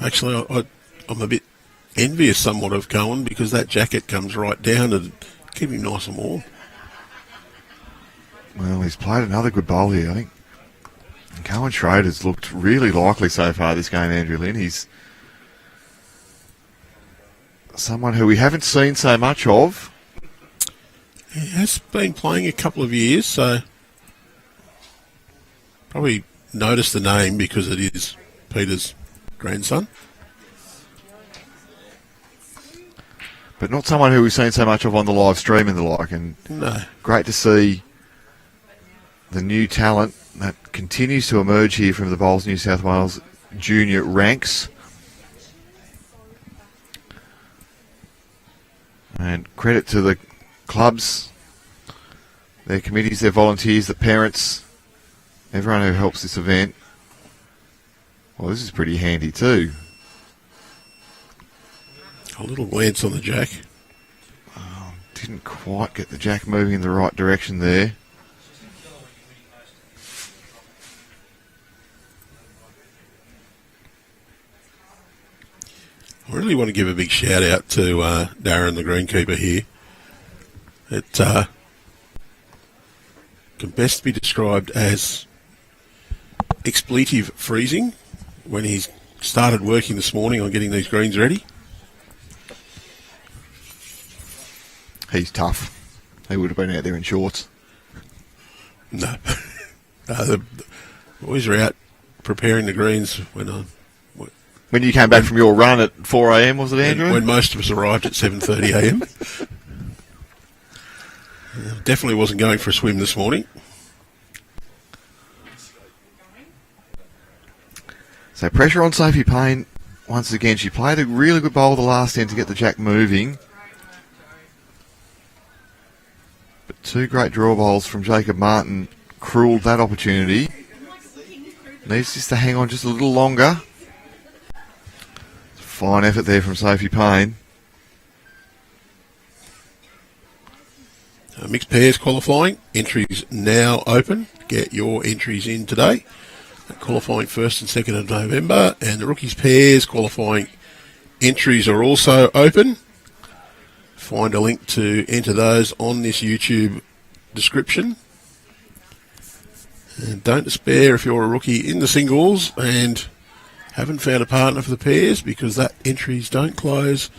Actually, I'm a bit envious somewhat of Coen because that jacket comes right down and keep him nice and warm. Well, he's played another good bowl here, I think. And Coen Schroeder's looked really likely so far this game, Andrew Lynn. He's someone who we haven't seen so much of. He has been playing a couple of years, so probably noticed the name because it is Peter's grandson. But not someone who we've seen so much of on the live stream and the like. And No. great to see the new talent that continues to emerge here from the Bowls New South Wales junior ranks. And credit to the clubs, their committees, their volunteers, the parents, everyone who helps this event. Well, this is pretty handy too. A little glance on the jack. Didn't quite get the jack moving in the right direction there. I really want to give a big shout out to Darren, the greenkeeper here. It can best be described as expletive freezing when he's started working this morning on getting these greens ready. He's tough. He would have been out there in shorts. No. No, the boys are out preparing the greens When you came back from your run at 4 a.m, was it, Andrew? when most of us arrived at 7:30 a.m. Definitely wasn't going for a swim this morning. So pressure on Sophie Payne. Once again, she played a really good bowl the last end to get the jack moving. But two great draw bowls from Jacob Martin cruelled that opportunity. Needs just to hang on just a little longer. Fine effort there from Sophie Payne. Mixed pairs qualifying. Entries now open. Get your entries in today. Qualifying 1st and 2nd of November. And the rookies pairs qualifying entries are also open. Find a link to enter those on this YouTube description. And don't despair if you're a rookie in the singles and haven't found a partner for the pairs, because that entries don't close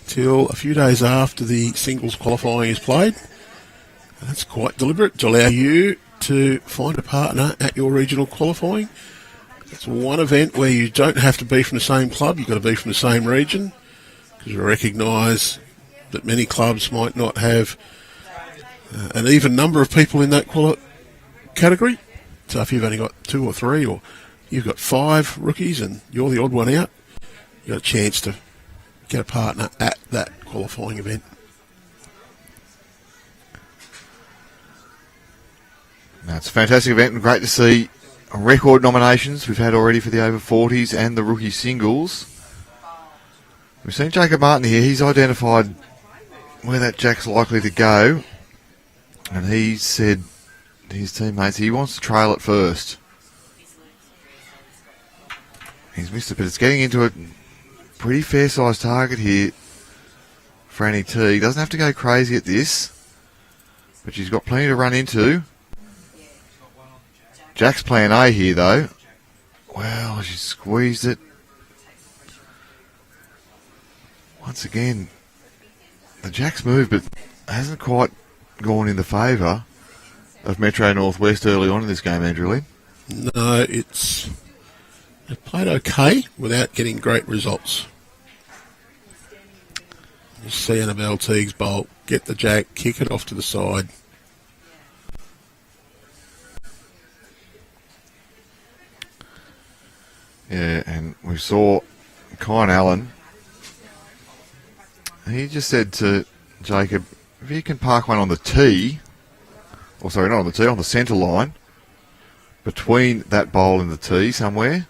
till a few days after the singles qualifying is played. And that's quite deliberate to allow you to find a partner at your regional qualifying. It's one event where you don't have to be from the same club, you've got to be from the same region, because we recognise that many clubs might not have an even number of people in that category. So if you've only got 2 or 3, or you've got 5 rookies and you're the odd one out, you've got a chance to get a partner at that qualifying event. Now, it's a fantastic event and great to see record nominations we've had already for the over 40s and the rookie singles. We've seen Jacob Martin here. He's identified where that jack's likely to go, and he said to his teammates he wants to trail it first. He's missed it, but it's getting into a pretty fair-sized target here for Annie Teague. Doesn't have to go crazy at this, but she's got plenty to run into. Jack's plan A here, though. Well, she squeezed it. Once again, the jack's moved, but hasn't quite gone in the favour of Metro Northwest early on in this game, Andrew Lee. No, it played okay without getting great results. You see Annabelle Teague's bowl, get the jack, kick it off to the side. Yeah, and we saw Kyne Allen. He just said to Jacob, if you can park one on the tee, or sorry, not on the tee, on the centre line, between that bowl and the tee somewhere,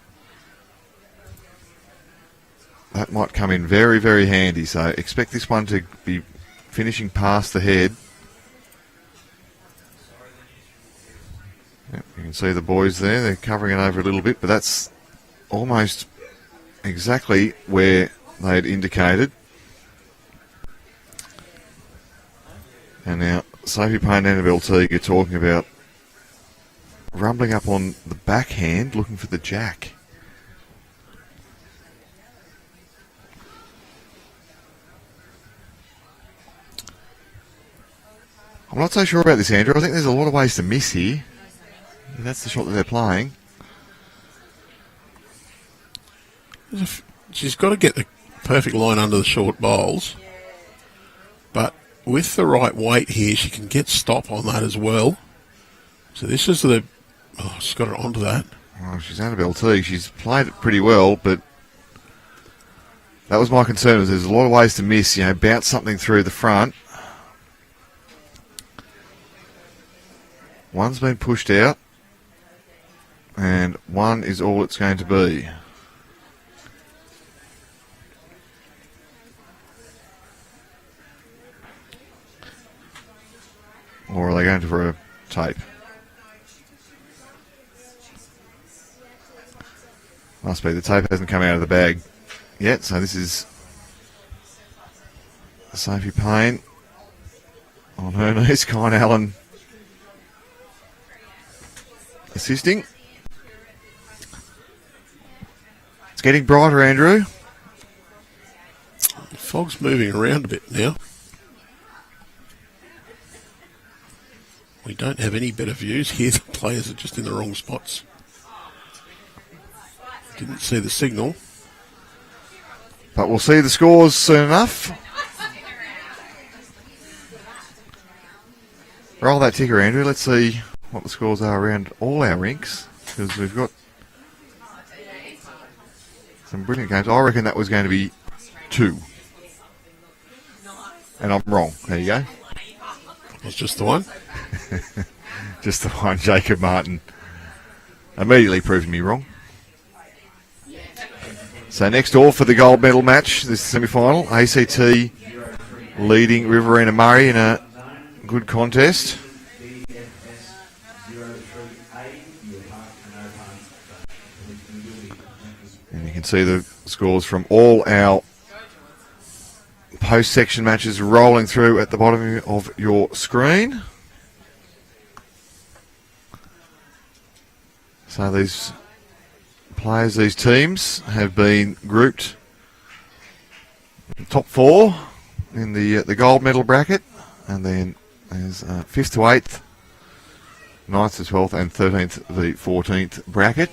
that might come in very, very handy. So expect this one to be finishing past the head. Yep, you can see the boys there. They're covering it over a little bit, but that's almost exactly where they had indicated. And now Sophie Payne and Annabelle Teague are talking about rumbling up on the backhand, looking for the jack. I'm not so sure about this, Andrew. I think there's a lot of ways to miss here. And that's the shot that they're playing. She's got to get the perfect line under the short bowls, but with the right weight here, she can get stop on that as well. So this is she's got it onto that. Oh, she's Annabelle Teague. She's played it pretty well, but that was my concern. Was there's a lot of ways to miss. Bounce something through the front. One's been pushed out, and one is all it's going to be. Or are they going for a tape? Must be. The tape hasn't come out of the bag yet, so this is Sophie Payne on her knees. Kyne Allen assisting. getting brighter, Andrew. The fog's moving around a bit now. We don't have any better views here. The players are just in the wrong spots. Didn't see the signal. But we'll see the scores soon enough. Roll that ticker, Andrew. Let's see what the scores are around all our rinks, because we've got some brilliant games. I reckon that was going to be 2. And I'm wrong. There you go. It was just the one. Just the one. Jacob Martin immediately proving me wrong. So next door for the gold medal match, this semi-final, ACT leading Riverina Murray in a good contest. And you can see the scores from all our post-section matches rolling through at the bottom of your screen. So these players, these teams have been grouped top 4 in the gold medal bracket, and then there's 5th to 8th, 9th to 12th, and 13th to the 14th bracket.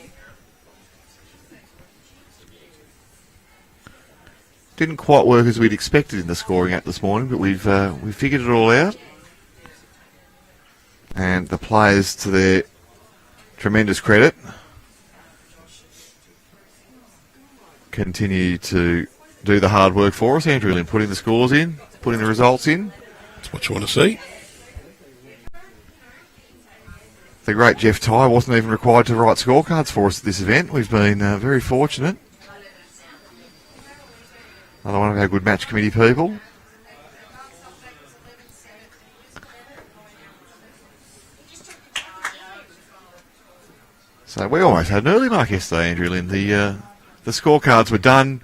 Didn't quite work as we'd expected in the scoring app this morning, but we've figured it all out, and the players, to their tremendous credit, continue to do the hard work for us, Andrew Lynn, putting the scores in, putting the results in. That's what you want to see. The great Jeff Tye wasn't even required to write scorecards for us at this event. We've been very fortunate. Another one of our good match committee people. So we almost had an early mark yesterday, Andrew Lynn. The scorecards were done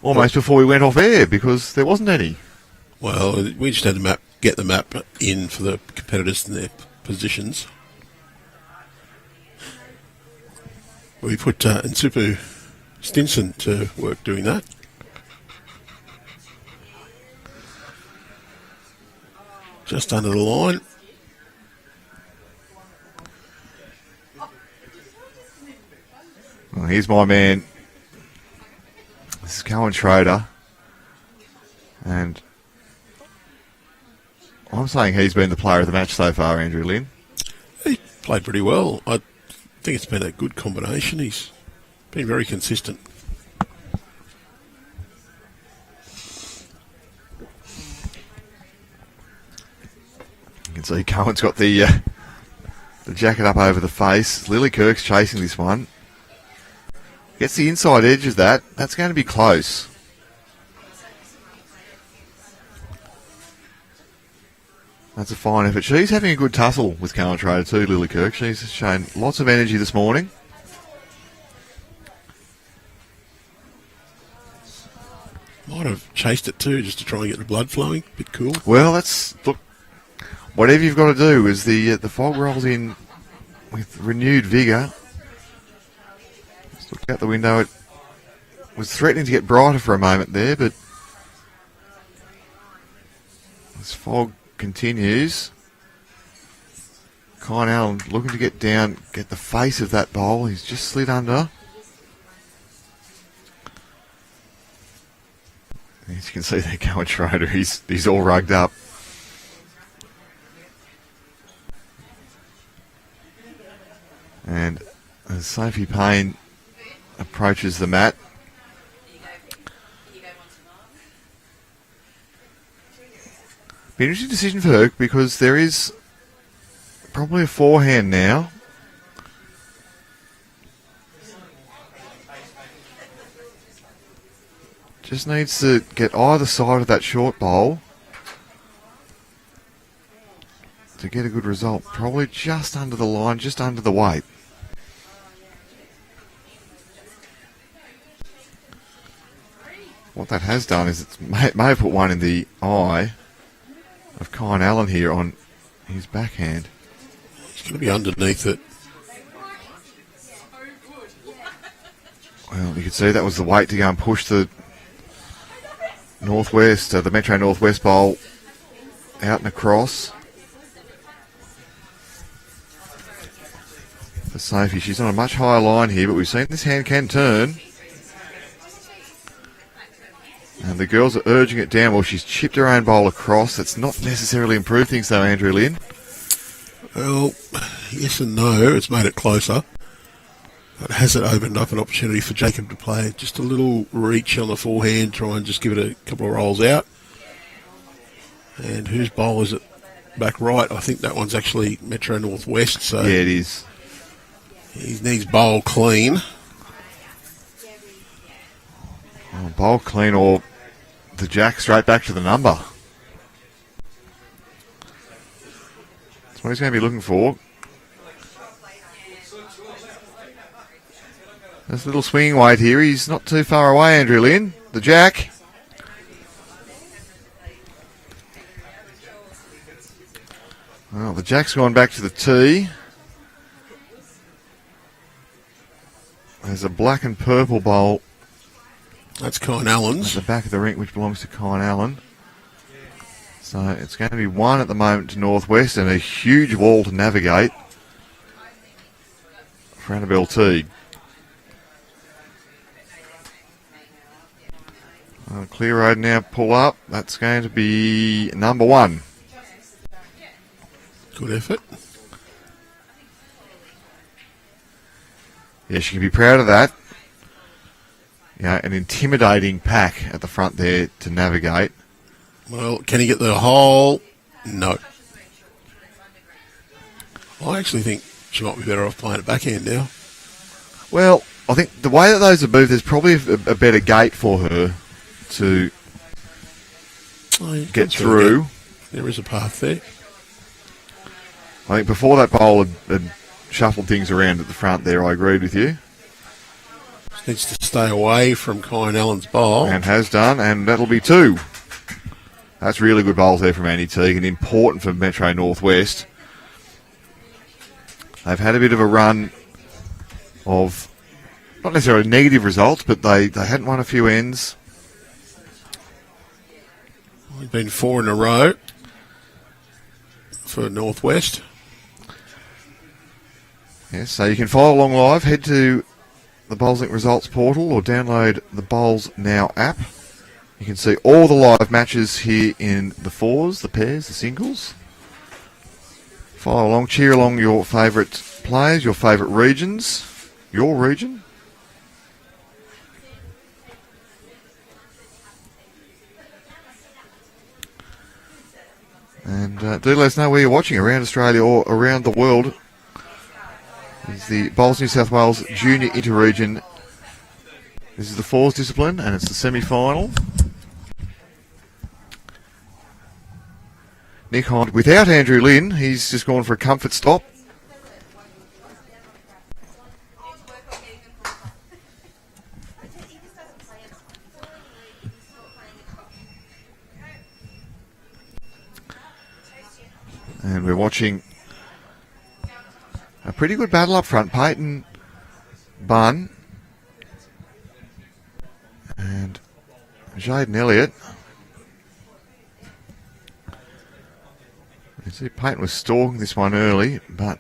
almost before we went off air because there wasn't any. Well, we just had to get the map in for the competitors in their positions. We put Nsupu Stinson to work doing that. Just under the line. Well, here's my man. This is Coen Schroeder. And I'm saying he's been the player of the match so far, Andrew Lynn. He played pretty well. I think it's been a good combination. He's been very consistent. You can see Cohen's got the jacket up over the face. Lily Kirk's chasing this one. Gets the inside edge of that. That's going to be close. That's a fine effort. She's having a good tussle with Coen Schroeder too, Lily Kirk. She's shown lots of energy this morning. Might have chased it too, just to try and get the blood flowing. Bit cool. Well, look. Whatever you've got to do as the fog rolls in with renewed vigour. Just look out the window. It was threatening to get brighter for a moment there, but this fog continues. Kyne Allen looking to get down, get the face of that bowl. He's just slid under. As you can see there, Coen Schroeder, he's all rugged up. And as Sophie Payne approaches the mat, be an interesting decision for her because there is probably a forehand now. Just needs to get either side of that short bowl to get a good result. Probably just under the line, just under the weight. What that has done is it may have put one in the eye of Kyne Allen here on his backhand. It's going to be underneath it. Well, you could see that was the weight to go and push the Northwest, the Metro Northwest Bowl out and across. For Sophie, she's on a much higher line here, but we've seen this hand can turn. And the girls are urging it down. Well, she's chipped her own bowl across. That's not necessarily improved things, though, Andrew Lynn. Well, yes and no. It's made it closer. But has it opened up an opportunity for Jacob to play just a little reach on the forehand, try and just give it a couple of rolls out? And whose bowl is it? Back right. I think that one's actually Metro Northwest. So yeah, it is. He needs bowl clean. Oh, bowl clean or the jack straight back to the number. That's what he's going to be looking for. There's a little swinging weight here. He's not too far away, Andrew Lynn. The jack. Well, the jack's gone back to the tee. There's a black and purple bowl. That's Kyne Allen's. At the back of the rink, which belongs to Kyne Allen. So it's going to be one at the moment to Northwest and a huge wall to navigate for Annabelle Teague. Clear road now, pull up. That's going to be number one. Good effort. Yeah, she can be proud of that. Yeah, an intimidating pack at the front there to navigate. Well, can he get the hole? No. I actually think she might be better off playing a backhand now. Well, I think the way that those are moved, there's probably a better gate for her to get through. There is a path there. I think before that bowl had shuffled things around at the front there, I agreed with you. Just needs to stay away from Kyne Allen's bowl. And has done, and that'll be two. That's really good bowls there from Annie Teague, and important for Metro Northwest. They've had a bit of a run of not necessarily negative results, but they hadn't won a few ends. We've been 4 in a row for Northwest. Yes, so you can follow along live. Head to the BowlsLink results portal or download the Bowls Now app. You can see all the live matches here in the fours, the pairs, the singles. Follow along, cheer along your favourite players, your favourite regions, your region. And do let us know where you're watching around Australia or around the world. It's the Bowls New South Wales Junior Interregion. This is the fours discipline and it's the semi-final. Nick Hunt without Andrew Lynn. He's just gone for a comfort stop. And we're watching a pretty good battle up front. Peytan, Bunn, and Jaiden Elliott. You see Peyton was stalking this one early, but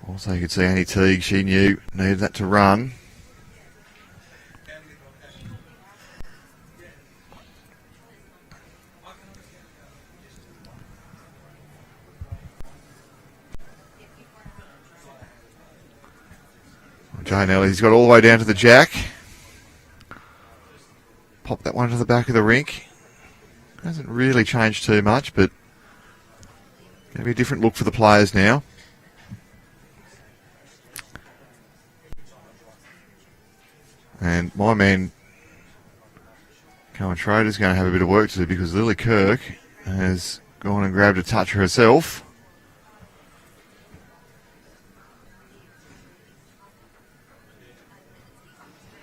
also you could see Annie Teague, she needed that to run. Jaiden Elliott, he's got all the way down to the jack. Pop that one to the back of the rink. Hasn't really changed too much, but going to be a different look for the players now. And my man, Coen Schroeder, is going to have a bit of work to do because Lily Kirk has gone and grabbed a touch herself.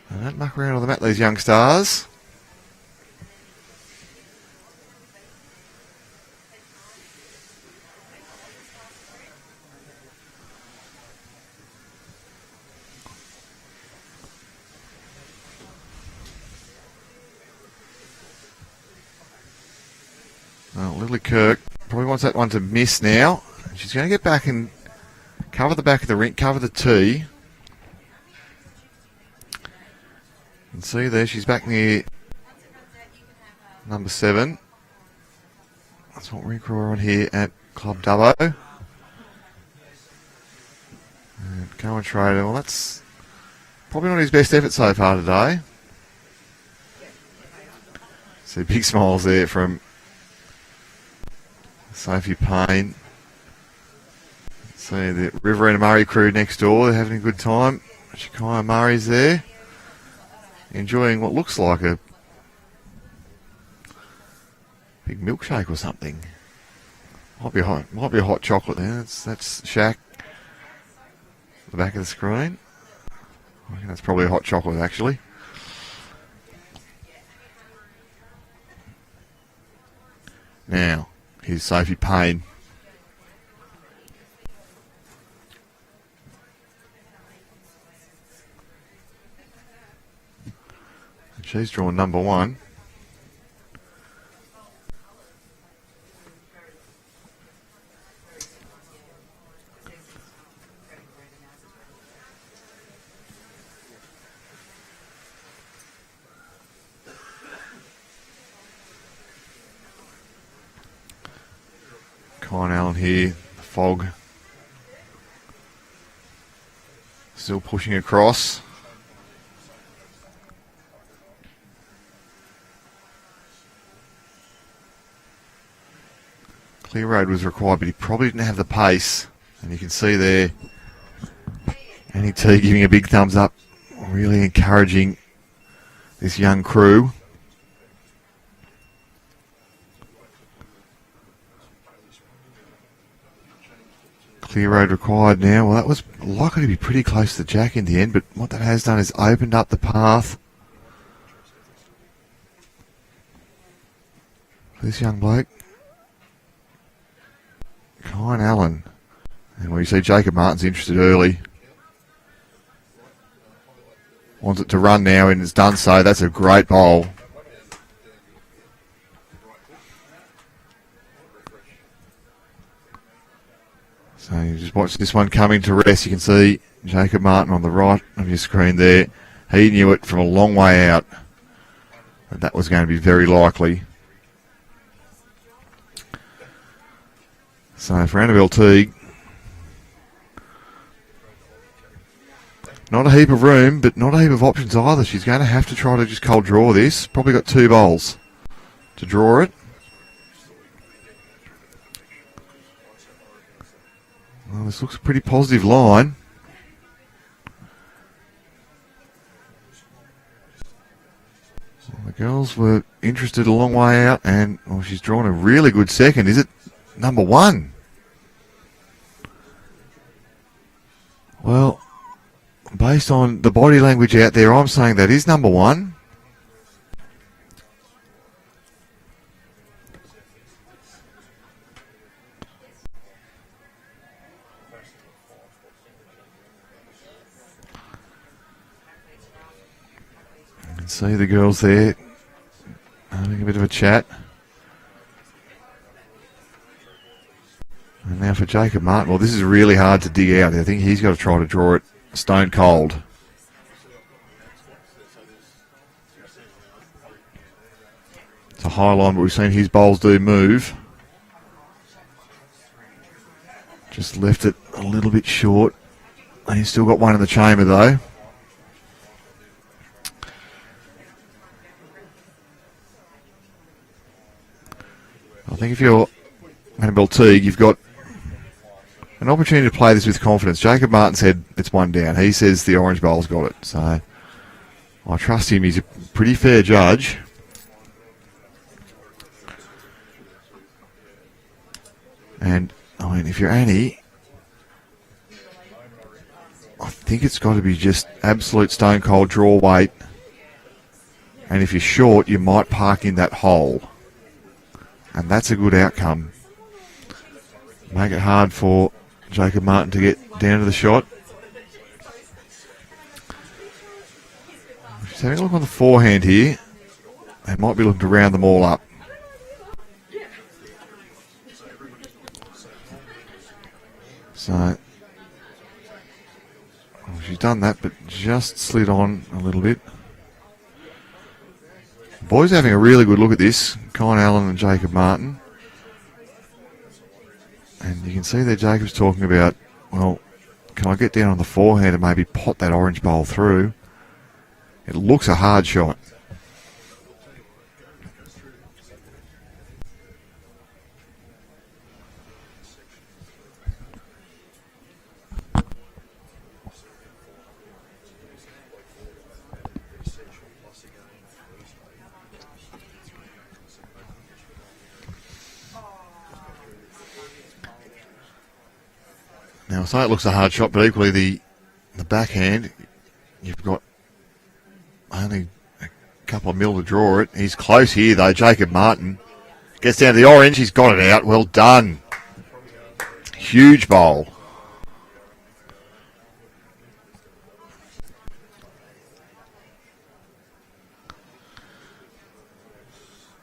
And don't muck around on the mat, these young stars. Lovely Kirk. Probably wants that one to miss now. She's going to get back and cover the back of the ring, cover the tee. And see there, she's back near number 7. That's what we call on here at Club Dubbo. And Coen Schroeder, well, that's probably not his best effort so far today. See big smiles there from Sophie Payne. See the River and Murray crew next door, they're having a good time. Kyne Murray's there, enjoying what looks like a big milkshake or something. Might be a hot chocolate there. That's Shaq. The back of the screen. I think that's probably a hot chocolate actually. Now, here's Sophie Payne. And she's drawn number 1. Kyne Allen here, the fog still pushing across. Clear road was required, but he probably didn't have the pace. And you can see there, Annie Teague giving a big thumbs up, really encouraging this young crew. Clear road required now. Well, that was likely to be pretty close to Jack in the end, but what that has done is opened up the path for this young bloke, Kyne Allen. And we see Jacob Martin's interested early. Wants it to run now, and it's done so. That's a great bowl. So you just watch this one coming to rest. You can see Jacob Martin on the right of your screen there. He knew it from a long way out that was going to be very likely. So for Annabelle Teague, not a heap of room, but not a heap of options either. She's going to have to try to just cold draw this. Probably got 2 bowls to draw it. Well, this looks a pretty positive line. Well, the girls were interested a long way out, and well, she's drawn a really good second. Is it number 1? Well, based on the body language out there, I'm saying that is number 1. See the girls there having a bit of a chat. And now for Jacob Martin. Well, this is really hard to dig out. I think he's got to try to draw it stone cold. It's a high line, but we've seen his bowls do move. Just left it a little bit short. He's still got one in the chamber though. I think if you're Annabelle Teague, you've got an opportunity to play this with confidence. Jacob Martin said it's 1 down. He says the orange bowl's got it. So I trust him. He's a pretty fair judge. And, I mean, if you're Annie, I think it's got to be just absolute stone cold draw weight. And if you're short, you might park in that hole. And that's a good outcome. Make it hard for Jacob Martin to get down to the shot. Just having a look on the forehand here. They might be looking to round them all up. So, well, she's done that, but just slid on a little bit. Boys having a really good look at this. Kyne Allen and Jacob Martin. And you can see there Jacob's talking about, well, can I get down on the forehand and maybe pot that orange bowl through? It looks a hard shot. Now, I say it looks a hard shot, but equally the backhand, you've got only a couple of mil to draw it. He's close here, though. Jacob Martin gets down to the orange. He's got it out. Well done. Huge bowl.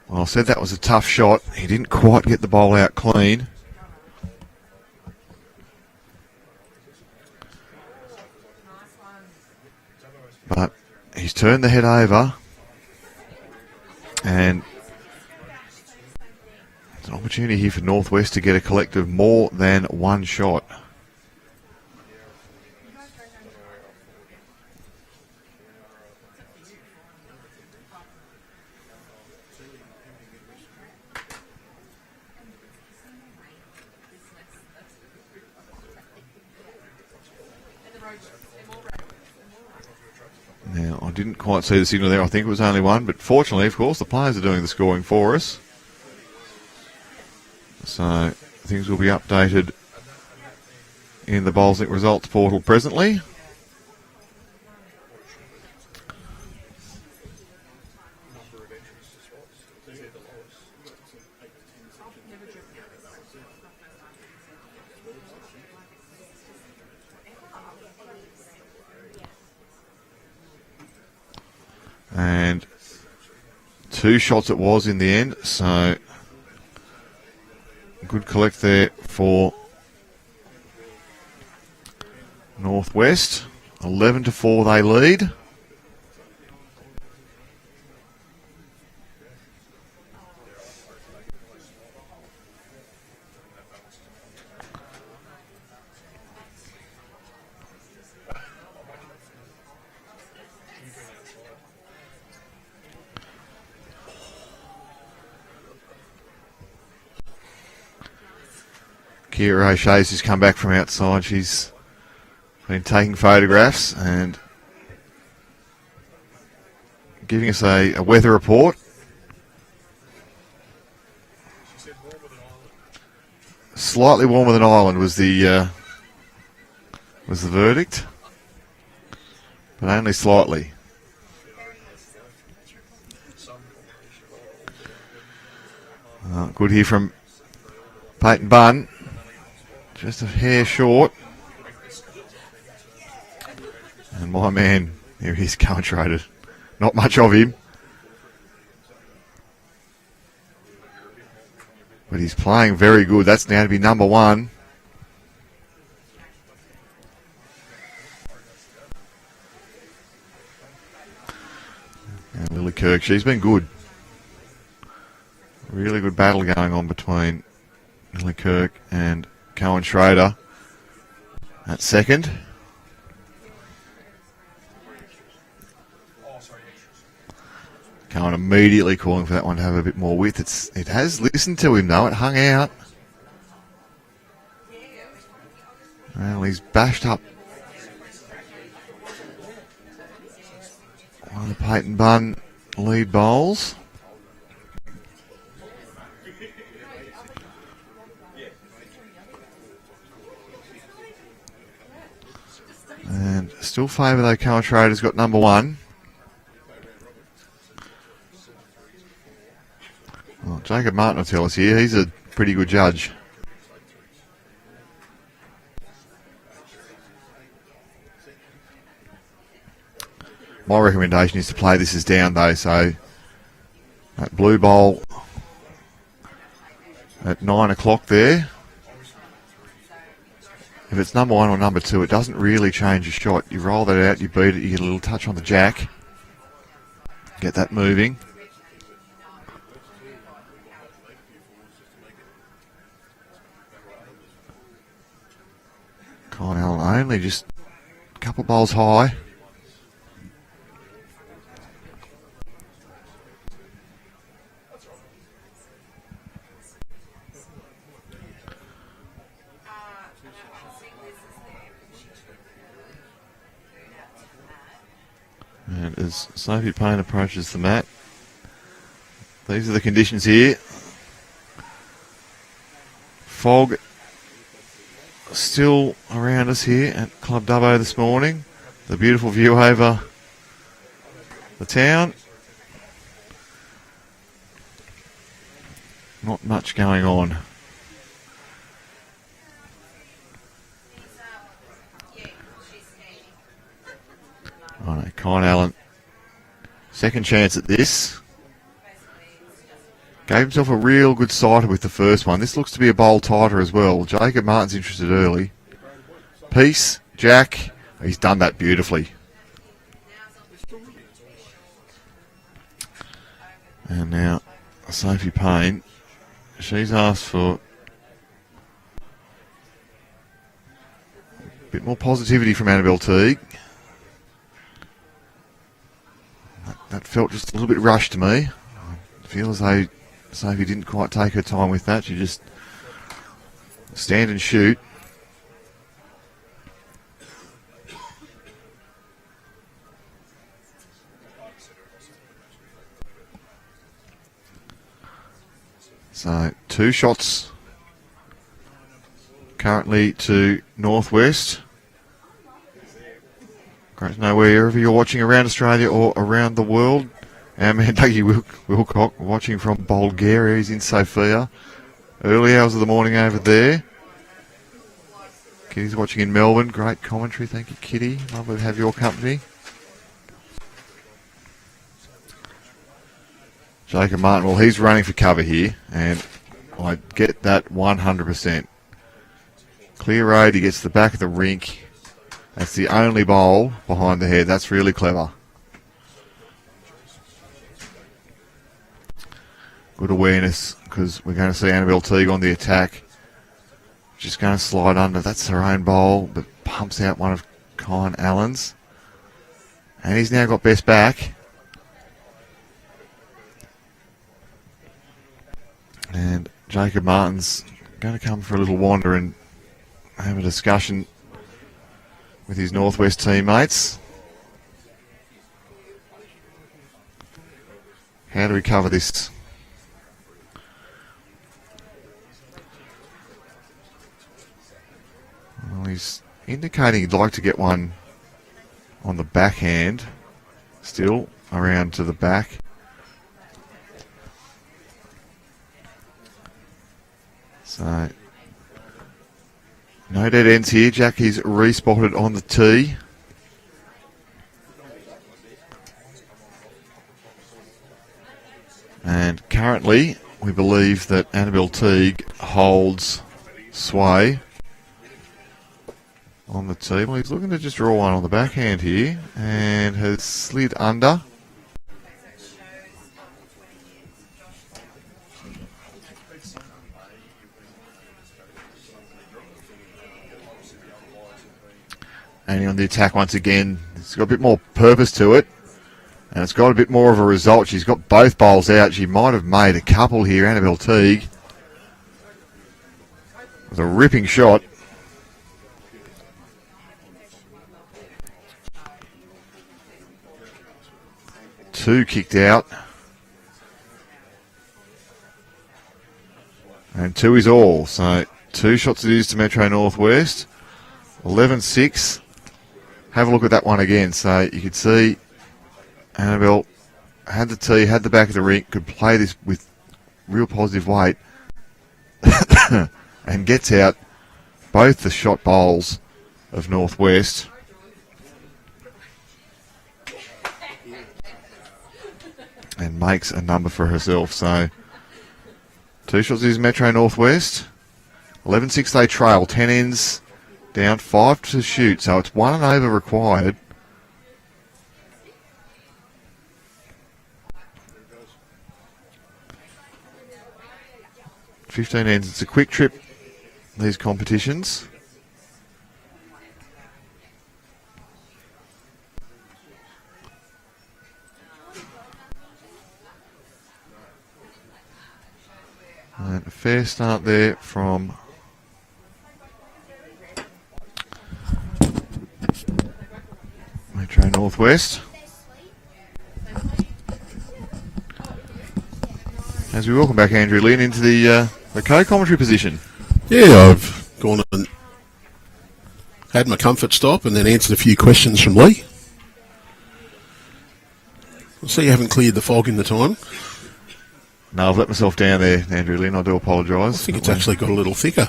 Well, I said that was a tough shot. He didn't quite get the bowl out clean. But he's turned the head over, and it's an opportunity here for Northwest to get a collective more than one shot. Now, I didn't quite see the signal there. I think it was only one. But fortunately, of course, the players are doing the scoring for us. So things will be updated in the Bowlslick results portal presently. And 2 shots it was in the end, so good collect there for Northwest. 11-4 they lead. Kira O'Shea's just come back from outside. She's been taking photographs and giving us a weather report. Slightly warmer than Ireland was the verdict, but only slightly. Good here from Peytan Bunn. Just a hair short. And my man, here he's Coen. Not much of him. But he's playing very good. That's now to be number 1. And Lily Kirk, she's been good. Really good battle going on between Lily Kirk and Coen Schroeder at second. Coen immediately calling for that one to have a bit more width. It has listened to him though. It hung out. Well, he's bashed up one of the Peytan Bunn lead bowls. And still favour though, Coen Schroeder's got number 1. Well, Jacob Martin will tell us here, he's a pretty good judge. My recommendation is to play this as down though, so that blue bowl at 9 o'clock there. If if it's number one or number two, it doesn't really change your shot. You roll that out, you beat it, you get a little touch on the jack. Get that moving. Kyne only just a couple bowls high. And as Sophie Payne approaches the mat, these are the conditions here. Fog still around us here at Club Dubbo this morning. The beautiful view over the town. Not much going on. Oh no, Kyne Allen, second chance at this. Gave himself a real good sighter with the first one. This looks to be a bowl tighter as well. Jacob Martin's interested early. Peace, Jack. He's done that beautifully. And now Sophie Payne. She's asked for a bit more positivity from Annabelle Teague. That felt just a little bit rushed to me. I feel as though Sophie didn't quite take her time with that. She just stand and shoot. So 2 shots currently to Northwest. Great to know wherever you're watching around Australia or around the world. Our man Dougie Wilcock watching from Bulgaria. He's in Sofia. Early hours of the morning over there. Kitty's watching in Melbourne. Great commentary. Thank you, Kitty. Lovely to have your company. Jacob Martin, well, he's running for cover here, and I get that 100%. Clear road, he gets to the back of the rink. That's the only bowl behind the head. That's really clever. Good awareness, because we're going to see Annabelle Teague on the attack. Just going to slide under. That's her own bowl, but pumps out one of Kyne Allen's. And he's now got best back. And Jacob Martin's going to come for a little wander and have a discussion with his Northwest teammates. How do we cover this? Well, he's indicating he'd like to get one on the backhand, still around to the back. So, no dead ends here. Jackie's respotted on the tee. And currently, we believe that Annabelle Teague holds sway on the tee. Well, he's looking to just draw one on the backhand here and has slid under. And on the attack once again. It's got a bit more purpose to it. And it's got a bit more of a result. She's got both bowls out. She might have made a couple here, Annabelle Teague. With a ripping shot. Two kicked out. And 2 is all. So 2 shots it is to Metro Northwest. 11-6. Have a look at that one again. So you could see Annabelle had the tee, had the back of the rink, could play this with real positive weight, and gets out both the shot bowls of Northwest. And makes a number for herself. So 2 shots is Metro Northwest. 11-6 they trail. 10 ends down, 5 to shoot, so it's 1 and over required. $15 ends. It's a quick trip, these competitions. And a fair start there from Metro Northwest. As we welcome back Andrew Lynn into the co-commentary position. Yeah, I've gone and had my comfort stop and then answered a few questions from Lee. I see you haven't cleared the fog in the time. No, I've let myself down there, Andrew Lynn. I do apologise. I think it's actually got a little thicker.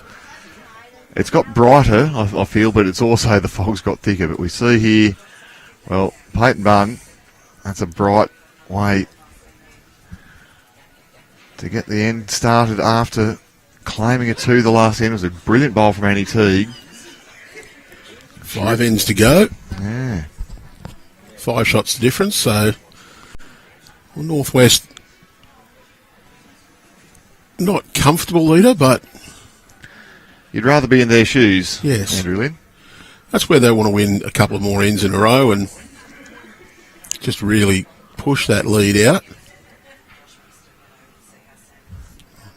It's got brighter, I feel, but it's also the fog's got thicker. But we see here, well, Peytan Bunn, that's a bright way to get the end started after claiming a 2 the last end. It was a brilliant bowl from Annie Teague. 5 ends to go. Yeah. 5 shots the difference, so well, Northwest not comfortable leader, but you'd rather be in their shoes, yes, Andrew Lynn. That's where they want to win a couple of more ends in a row and just really push that lead out.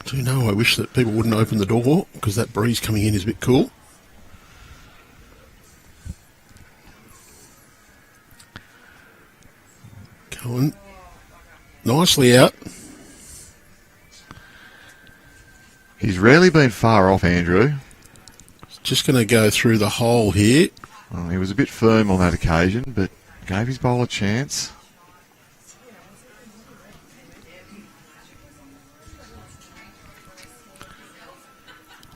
Do you know, I wish that people wouldn't open the door because that breeze coming in is a bit cool. Coen nicely out. He's rarely been far off, Andrew. Just going to go through the hole here. Well, he was a bit firm on that occasion, but gave his bowl a chance.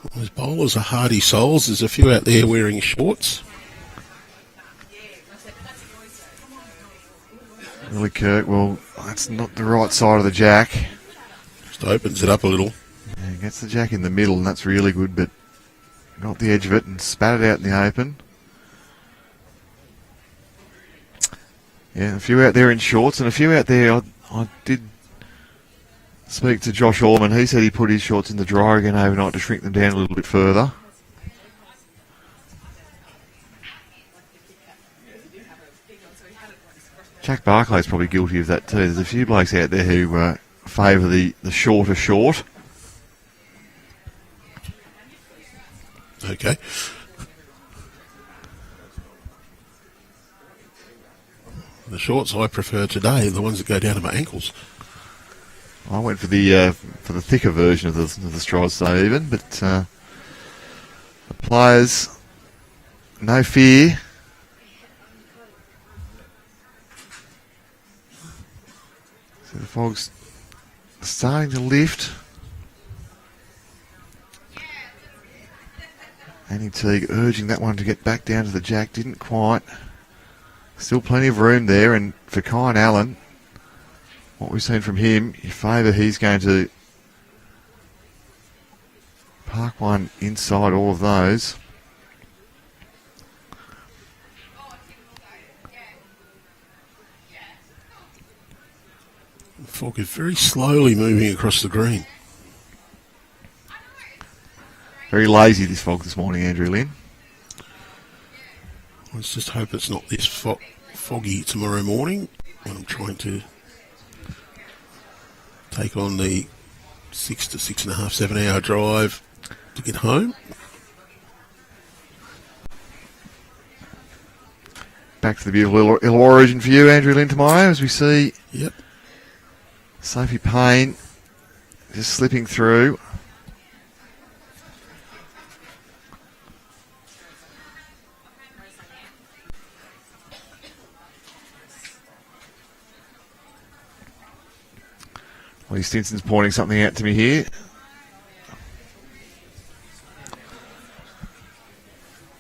Well, his bowlers are hardy souls. There's a few out there wearing shorts. Really, Kirk, well, that's not the right side of the jack. Just opens it up a little. Yeah, gets the jack in the middle, and that's really good, but got the edge of it and spat it out in the open. Yeah, a few out there in shorts, and a few out there, I did speak to Josh Orman. He said he put his shorts in the dryer again overnight to shrink them down a little bit further. Jack Barclay's probably guilty of that too. There's a few blokes out there who favour the shorter short. Okay. The shorts I prefer today are the ones that go down to my ankles. I went for the thicker version of the strides today even, but the players, no fear. So the fog's starting to lift. Annie Teague urging that one to get back down to the jack, didn't quite. Still plenty of room there, and for Kyne Allen, what we've seen from him, you favour he's going to park one inside all of those. The fog is very slowly moving across the green. Very lazy this fog this morning, Andrew Lynn. Let's just hope it's not this foggy tomorrow morning when I'm trying to take on the 6 to 6.5, 7 hour drive to get home. Back to the beautiful Illawarra region for you, Andrew Lynn, tomorrow, as we see Yep. Sophie Payne just slipping through. Lee Stinson's pointing something out to me here,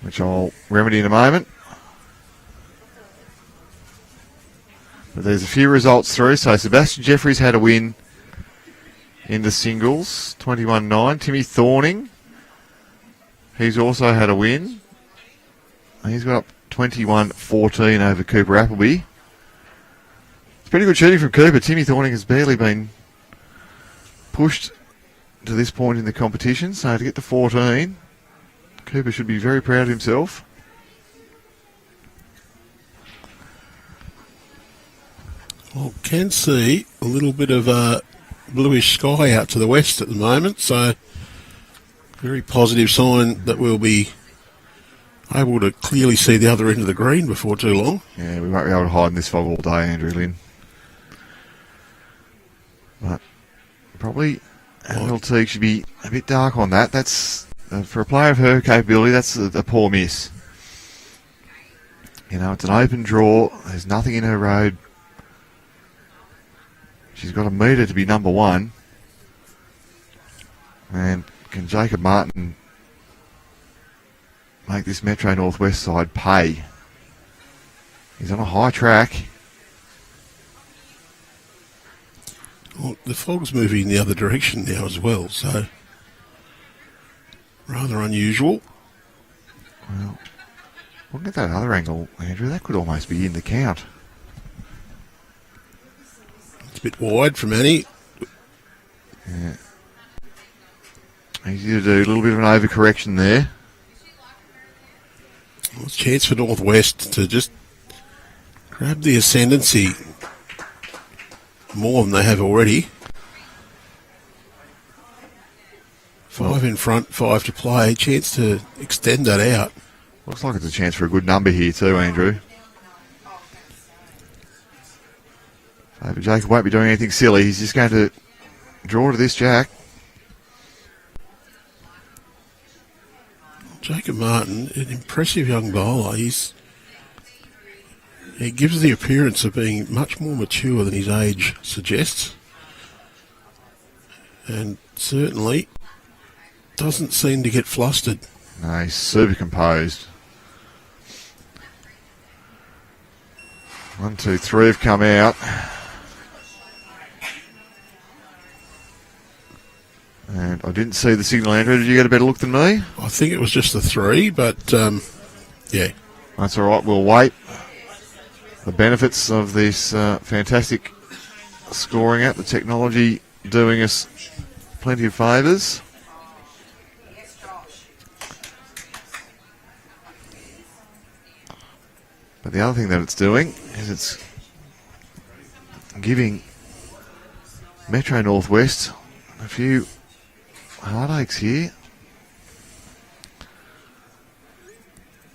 which I'll remedy in a moment. But there's a few results through. So Sebastian Jeffries had a win in the singles, 21-9. Timmy Thorning, he's also had a win He's got up 21-14 over Cooper Appleby. It's pretty good shooting from Cooper. Timmy Thorning has barely been pushed to this point in the competition, so to get to 14, Cooper should be very proud of himself. Well, can see a little bit of a bluish sky out to the west at the moment, so very positive sign that we'll be able to clearly see the other end of the green before too long. Yeah, we won't be able to hide in this fog all day, Andrew Lynn. But probably Annabelle Teague should be a bit dark on that. That's for a player of her capability, that's a poor miss. You know, it's an open draw. There's nothing in her road. She's got a metre to be number one. And can Jacob Martin make this Metro Northwest side pay? He's on a high track. Well, the fog's moving the other direction now as well, so rather unusual. Well, look at that other angle, Andrew. That could almost be in the count. It's a bit wide from Annie. Yeah. Easy to do. A little bit of an overcorrection there. Well, it's a chance for Northwest to just grab the ascendancy more than they have already. 5 in front, 5 to play. Chance to extend that out. Looks like it's a chance for a good number here too, Andrew. David Jacob won't be doing anything silly. He's just going to draw to this jack. Jacob Martin, an impressive young bowler. He gives the appearance of being much more mature than his age suggests. And certainly doesn't seem to get flustered. No, he's super composed. 1, 2, 3 have come out. And I didn't see the signal, Andrew. Did you get a better look than me? I think it was just the 3, but yeah. That's all right. We'll wait. The benefits of this fantastic scoring out, the technology doing us plenty of favours. But the other thing that it's doing is it's giving Metro Northwest a few heartaches here.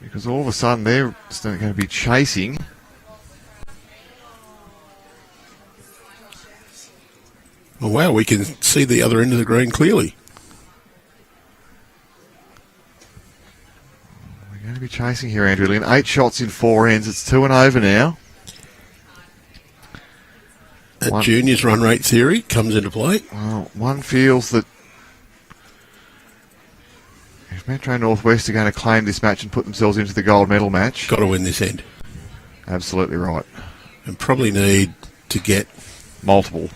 Because all of a sudden they're going to be chasing. Oh, wow, we can see the other end of the green clearly. We're going to be chasing here, Andrew Lynn. 8 shots in 4 ends. It's 2 and over now. That juniors run rate theory comes into play. Well, one feels that if Metro Northwest are going to claim this match and put themselves into the gold medal match, Got to win this end. Absolutely right. And probably need to get multiple.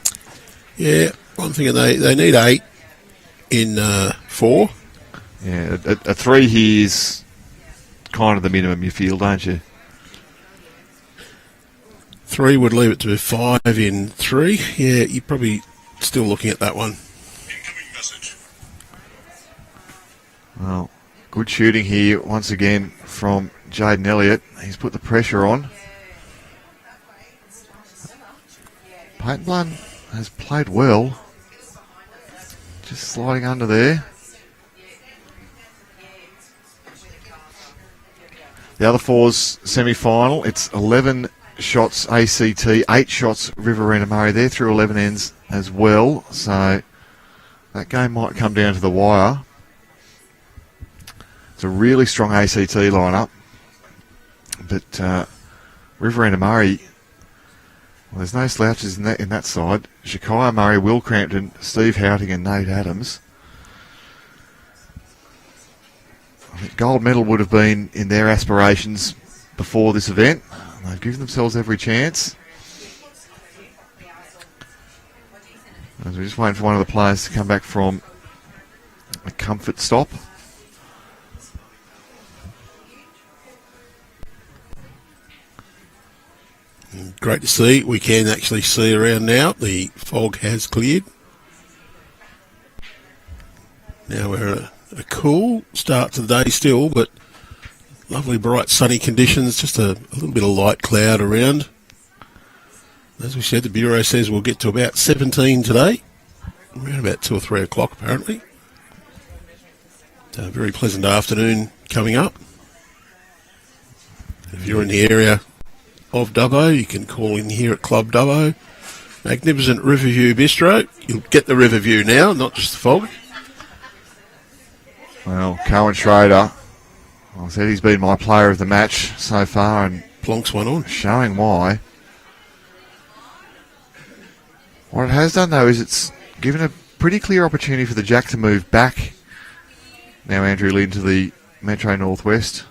Yeah, I'm thinking they need 8 in 4. Yeah, a 3 here is kind of the minimum you feel, don't you? 3 would leave it to 5 in 3. Yeah, you're probably still looking at that one. Incoming message. Well, good shooting here once again from Jaiden Elliott. He's put the pressure on. Peytan Bunn has played well. Just sliding under there. The other 4's semi-final. It's 11 shots ACT, 8 shots Riverina Murray. They're through 11 ends as well. So that game might come down to the wire. It's a really strong ACT lineup. But Riverina Murray, well, there's no slouches in that side. Shakaya Murray, Will Crampton, Steve Houting and Nate Adams. I think gold medal would have been in their aspirations before this event. They've given themselves every chance. As we're just waiting for one of the players to come back from a comfort stop. Great to see. We can actually see around now. The fog has cleared. Now we're at a cool start to the day still, but lovely bright sunny conditions. Just a little bit of light cloud around. As we said, the Bureau says we'll get to about 17 today. Around about 2 or 3 o'clock apparently. A very pleasant afternoon coming up. If you're in the area of Dubbo, you can call in here at Club Dubbo. Magnificent Riverview Bistro. You'll get the Riverview now, not just the fog. Well, Coen Schroeder, I said he's been my player of the match so far and Plonks one on. showing why. What it has done, though, is it's given a pretty clear opportunity for the Jack to move back. Now Andrew Lynn to the Metro Northwest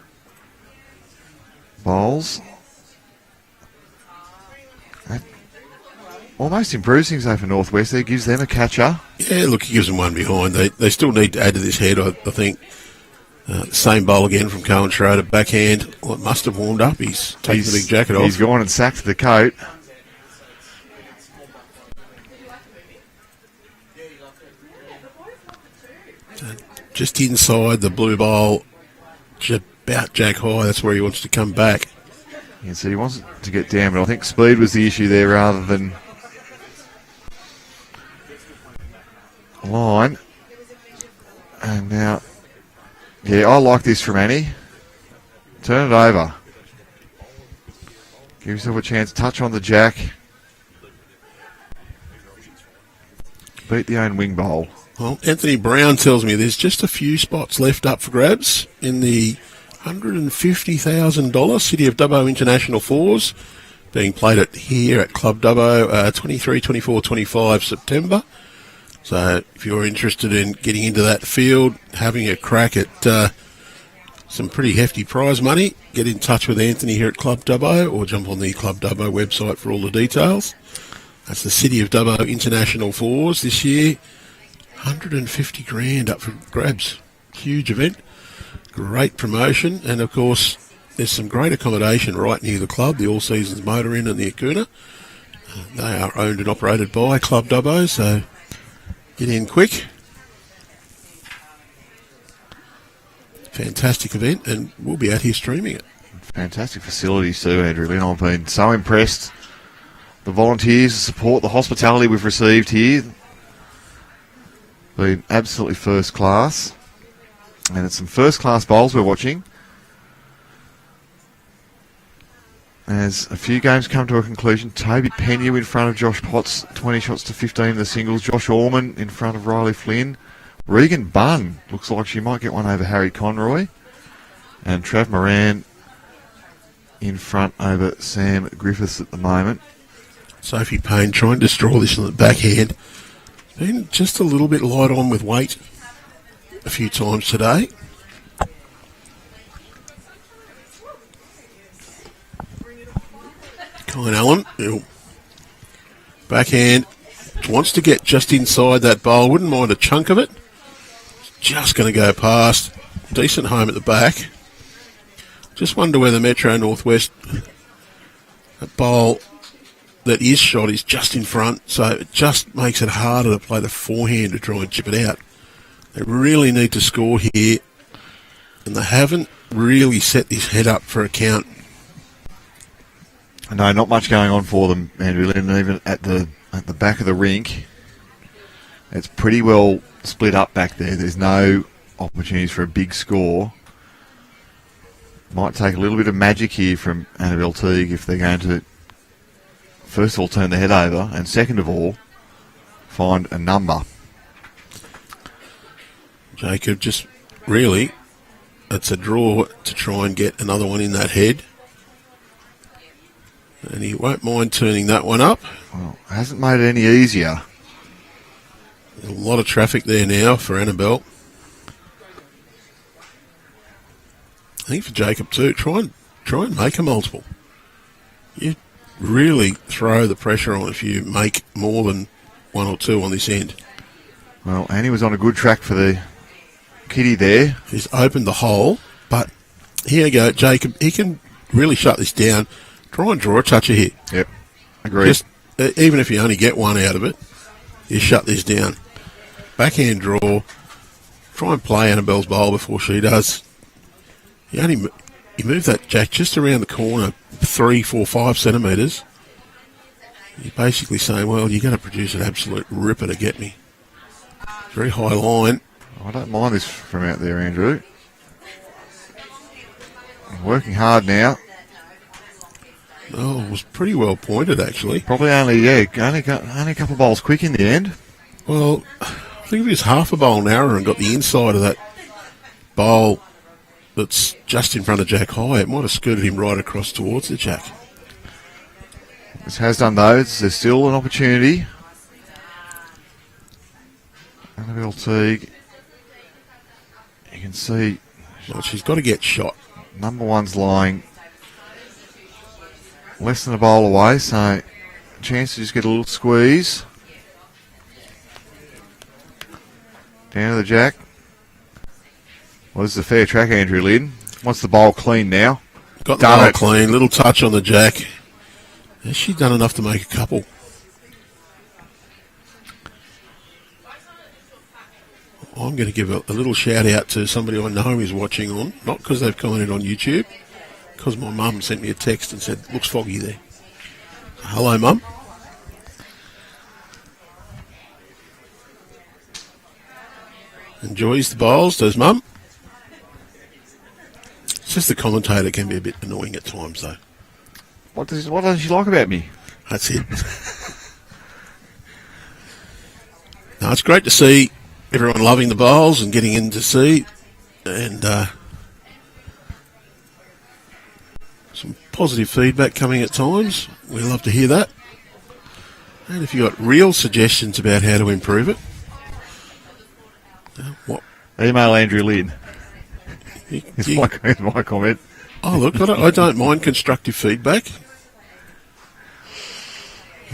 bowls. That almost improves things over Northwest there, gives them a catcher. Yeah, look, he gives them one behind. They still need to add to this head, I think. The same bowl again from Coen Schroeder, backhand. Well, it must have warmed up. He's taken the big jacket off. He's gone and sacked the coat. Just inside the blue bowl, about jack high. That's where he wants to come back. Yeah, so he wants it to get down, but I think speed was the issue there rather than line. And now, yeah, I like this from Annie. Turn it over. Give yourself a chance. Touch on the jack. Beat the own wing bowl. Well, Anthony Brown tells me there's just a few spots left up for grabs in the $150,000 City of Dubbo International Fours being played here at Club Dubbo 23, 24, 25 September. So if you're interested in getting into that field, having a crack at some pretty hefty prize money, get in touch with Anthony here at Club Dubbo or jump on the Club Dubbo website for all the details. That's the City of Dubbo International Fours this year. 150 grand up for grabs. Huge event. Great promotion. And, of course, there's some great accommodation right near the club, the All Seasons Motor Inn and the Acuna. They are owned and operated by Club Dubbo, so get in quick. Fantastic event, and we'll be out here streaming it. Fantastic facilities too, Andrew Lynn. I've been so impressed. The volunteers, the support, the hospitality we've received here. Been absolutely first class. And it's some first class bowls we're watching. As a few games come to a conclusion, Toby Pena in front of Josh Potts, 20 shots to 15 in the singles. Josh Orman in front of Riley Flynn. Regan Bunn looks like she might get one over Harry Conroy. And Trav Moran in front over Sam Griffiths at the moment. Sophie Payne trying to straw this on the backhand. Been just a little bit light on with weight a few times today. Kyne Allen, backhand, wants to get just inside that bowl. Wouldn't mind a chunk of it. Just going to go past. Decent home at the back. Just wonder whether Metro Northwest, that bowl that is shot is just in front, so it just makes it harder to play the forehand to try and chip it out. They really need to score here, and they haven't really set this head up for a count. No, not much going on for them, Andrew Lynn, even at the back of the rink. It's pretty well split up back there. There's no opportunities for a big score. Might take a little bit of magic here from Annabelle Teague if they're going to, first of all, turn the head over, and second of all, find a number. Jacob just really, it's a draw to try and get another one in that head. And he won't mind turning that one up. Well, hasn't made it any easier. A lot of traffic there now for Annabelle. I think for Jacob too, try and make a multiple. You really throw the pressure on if you make more than one or two on this end. Well, Annie was on a good track for the kitty there. He's opened the hole, but here you go, Jacob. He can really shut this down. Try and draw a toucher here. Yep. Agreed. Just, even if you only get one out of it, you shut this down. Backhand draw. Try and play Annabelle's bowl before she does. You move that jack just around the corner 3, 4, 5 centimetres. You're basically saying, well, you're going to produce an absolute ripper to get me. Very high line. I don't mind this from out there, Andrew. Working hard now. Oh, it was pretty well pointed, actually. Probably only a couple of bowls quick in the end. Well, I think if he was half a bowl narrower and got the inside of that bowl that's just in front of Jack high, it might have scooted him right across towards the Jack. This has done those. There's still an opportunity. Annabelle Teague. You can see. Well, she's got to get shot. Number one's lying less than a bowl away, so chance to just get a little squeeze. Down to the Jack. Well, this is a fair track, Andrew Lynn. Wants the bowl clean now. Got the bowl clean. Little touch on the Jack. Has she done enough to make a couple? I'm going to give a little shout out to somebody I know is watching on, not because they've commented on YouTube, because my mum sent me a text and said, looks foggy there. So, hello, Mum. Enjoys the bowls, does Mum? It's just the commentator can be a bit annoying at times, though. What does she like about me? That's it. No, it's great to see everyone loving the bowls and getting in to see, and some positive feedback coming at times. We love to hear that. And if you've got real suggestions about how to improve it, what? Email Andrew Lynn. It's my comment. Oh, look, I don't mind constructive feedback.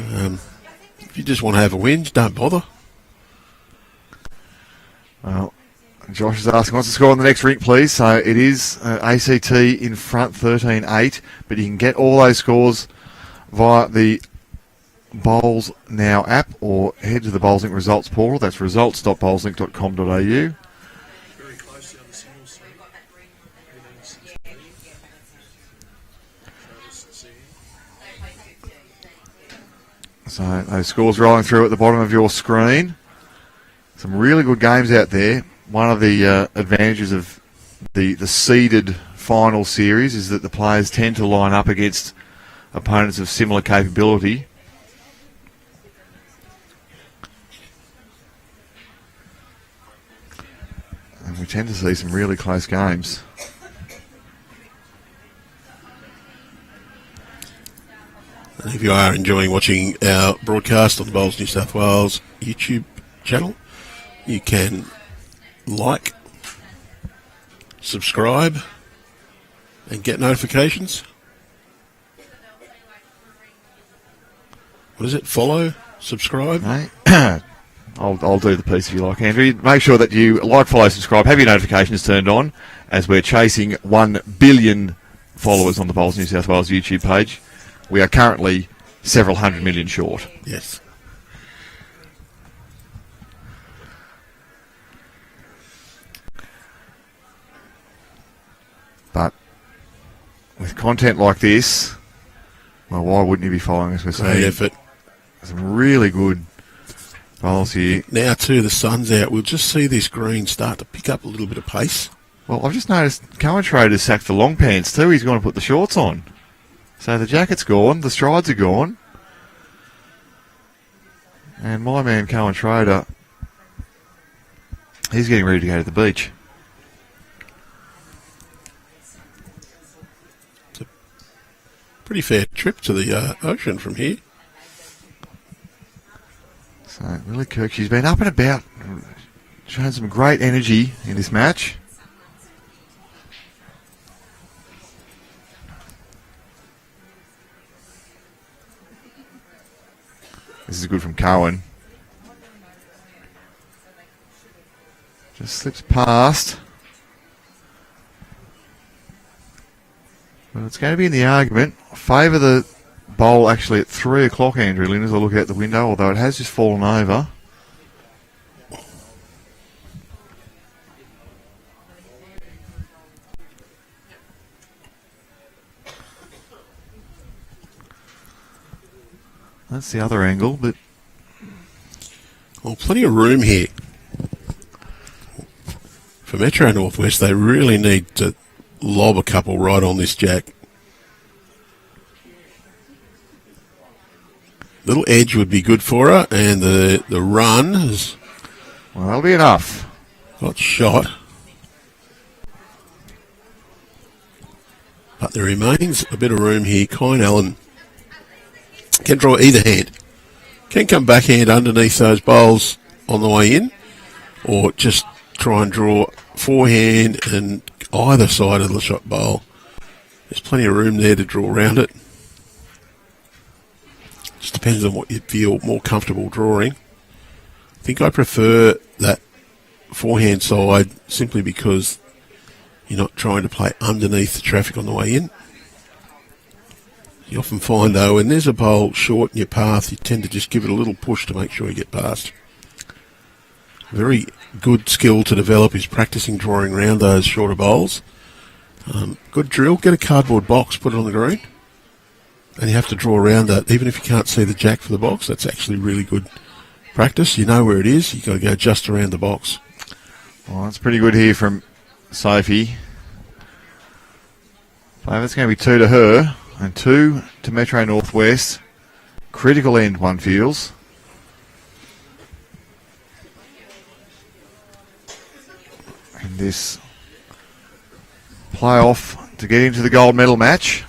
If you just want to have a whinge, don't bother. Well, Josh is asking, what's the score on the next rink, please? So it is ACT in front, 13-8, but you can get all those scores via the Bowls Now app or head to the Bowlslink results portal. That's results.bowlslink.com.au. Very closely on the singles side. So those scores rolling through at the bottom of your screen. Some really good games out there. One of the advantages of the seeded final series is that the players tend to line up against opponents of similar capability. And we tend to see some really close games. And if you are enjoying watching our broadcast on the Bowls New South Wales YouTube channel, you can like, subscribe, and get notifications. What is it? Follow, subscribe? Right. I'll do the piece if you like, Andrew. Make sure that you like, follow, subscribe, have your notifications turned on, as we're chasing 1 billion followers on the Bowls New South Wales YouTube page. We are currently several hundred million short. Yes. But with content like this, well, why wouldn't you be following us? We're Great seeing effort. some really good bowls here. Now, too, the sun's out. We'll just see this green start to pick up a little bit of pace. Well, I've just noticed Coen Schroeder's sacked the long pants too. He's going to put the shorts on. So the jacket's gone, the strides are gone. And my man Coen Schroeder, he's getting ready to go to the beach. It's a pretty fair trip to the ocean from here. So really, Kirk, she's been up and about, showing some great energy in this match. This is good from Coen. Just slips past. But It's going to be in the argument. I favour the bowl actually at 3 o'clock, Andrew Lynn, as I look out the window, although it has just fallen over. That's the other angle, but... Well, plenty of room here. For Metro Northwest, they really need to lob a couple right on this jack. Little edge would be good for her, and the run has... Well, that'll be enough. Got shot. But there remains a bit of room here. Kyne Allen can draw either hand. Can come backhand underneath those bowls on the way in, or just try and draw forehand and either side of the shot bowl. There's plenty of room there to draw around it. Just depends on what you feel more comfortable drawing. I think I prefer that forehand side simply because you're not trying to play underneath the traffic on the way in. You often find, though, when there's a bowl short in your path, you tend to just give it a little push to make sure you get past. Very good skill to develop is practicing drawing around those shorter bowls. Good drill, get a cardboard box, put it on the green, and you have to draw around that. Even if you can't see the jack for the box, that's actually really good practice. You know where it is, you've got to go just around the box. Well, that's pretty good here from Sophie. That's going to be 2 to her. And 2 to Metro Northwest. Critical end, one feels. And this playoff to get into the gold medal match.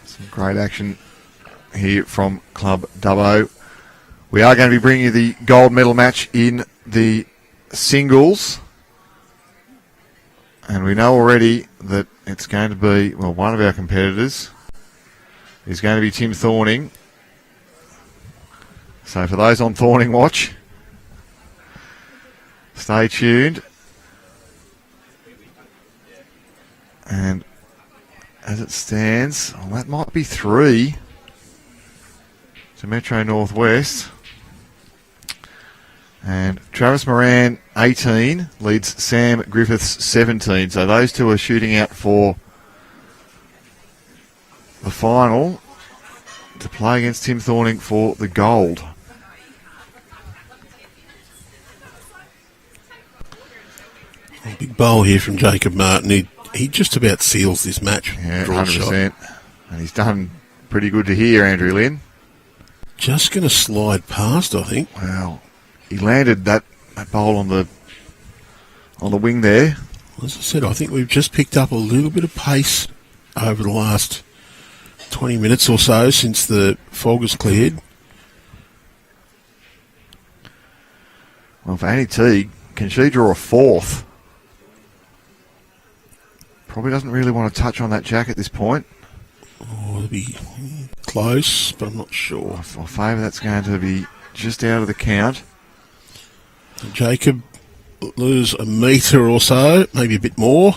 Some great action here from Club Dubbo. We are going to be bringing you the gold medal match in the singles. And we know already that it's going to be, well, one of our competitors is going to be Tim Thorning. So for those on Thorning watch, stay tuned. And as it stands, well, that might be 3 to Metro Northwest. And Travis Moran, 18, leads Sam Griffiths, 17. So those two are shooting out for the final to play against Tim Thorning for the gold. A big bowl here from Jacob Martin. He just about seals this match. Yeah, Draw 100%. shot. And he's done pretty good to here, Andrew Lynn. Just going to slide past, I think. Wow. He landed that bowl on the wing there. As I said, I think we've just picked up a little bit of pace over the last 20 minutes or so since the fog has cleared. Well, for Annie Teague, can she draw a 4th? Probably doesn't really want to touch on that jack at this point. Oh, it'll be close, but I'm not sure. I favour that's going to be just out of the count. Jacob lose a metre or so, maybe a bit more.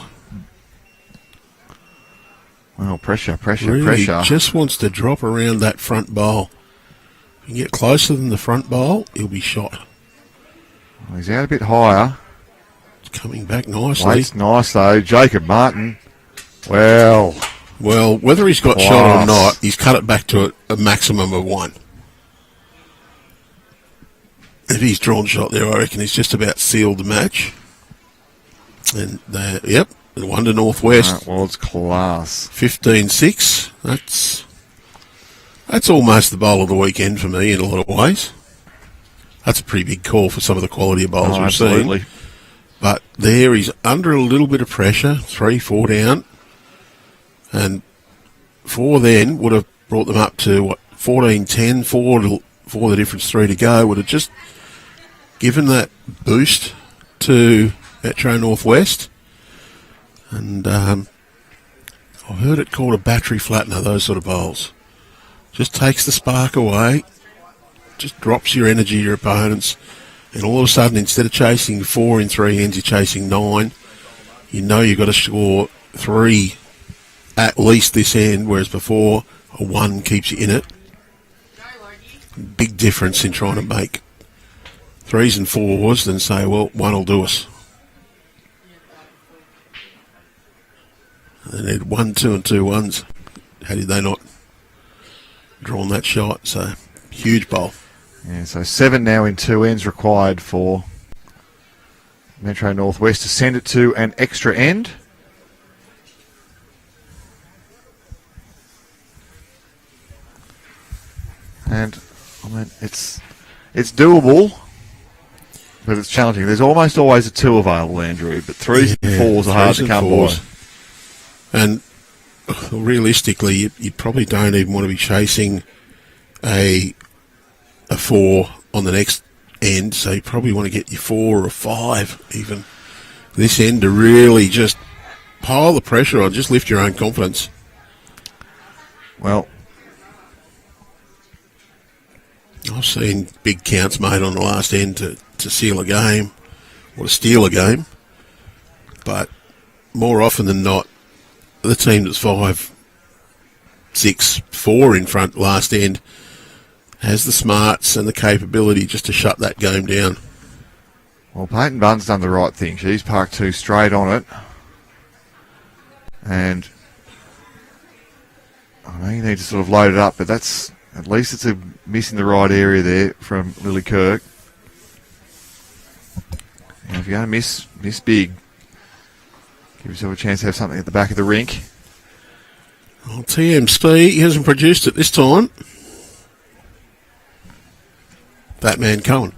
Well, pressure. Really just wants to drop around that front bowl. If you can get closer than the front bowl, he'll be shot. Well, he's out a bit higher. It's coming back nicely. Weight's nice though. Jacob Martin. Well, whether he's got shot or not, he's cut it back to a maximum of 1. If he's drawn shot there, I reckon he's just about sealed the match. And, 1 to Northwest. That was class. 15-6. That's almost the bowl of the weekend for me in a lot of ways. That's a pretty big call for some of the quality of bowls we've seen. But there he's under a little bit of pressure, 3-4 down. And 4 then would have brought them up to, 14-10, 4 the difference, 3 to go. Would have just given that boost to Metro Northwest. And I've heard it called a battery flattener, those sort of bowls. just takes the spark away, just drops your energy, your opponents, and all of a sudden, instead of chasing 4 in 3 ends, you're chasing 9. You know you've got to score 3 at least this end, whereas before a 1 keeps you in it. Big difference in trying to make 3s and 4s than say, well, 1 will do us. They need 1, 2 and 2 1s. How did they not drawn that shot? So, huge bowl. Yeah, so 7 now in 2 ends required for Metro Northwest to send it to an extra end. And, I mean, it's doable, but it's challenging. There's almost always a 2 available, Andrew, but 3s and 4s are hard to come by. And realistically, you probably don't even want to be chasing a 4 on the next end, so you probably want to get your 4 or a 5 even this end to really just pile the pressure on, just lift your own confidence. Well, I've seen big counts made on the last end to seal a game or to steal a game, but more often than not, the team that's 5, 6, 4 in front last end has the smarts and the capability just to shut that game down. well, Peyton Bunn's done the right thing. She's parked 2 straight on it. And I know you need to sort of load it up, but that's at least it's a miss in the right area there from Lily Kirk. And if you're going to miss big, give yourself a chance to have something at the back of the rink. Well, TMC hasn't produced it this time. Batman Coen.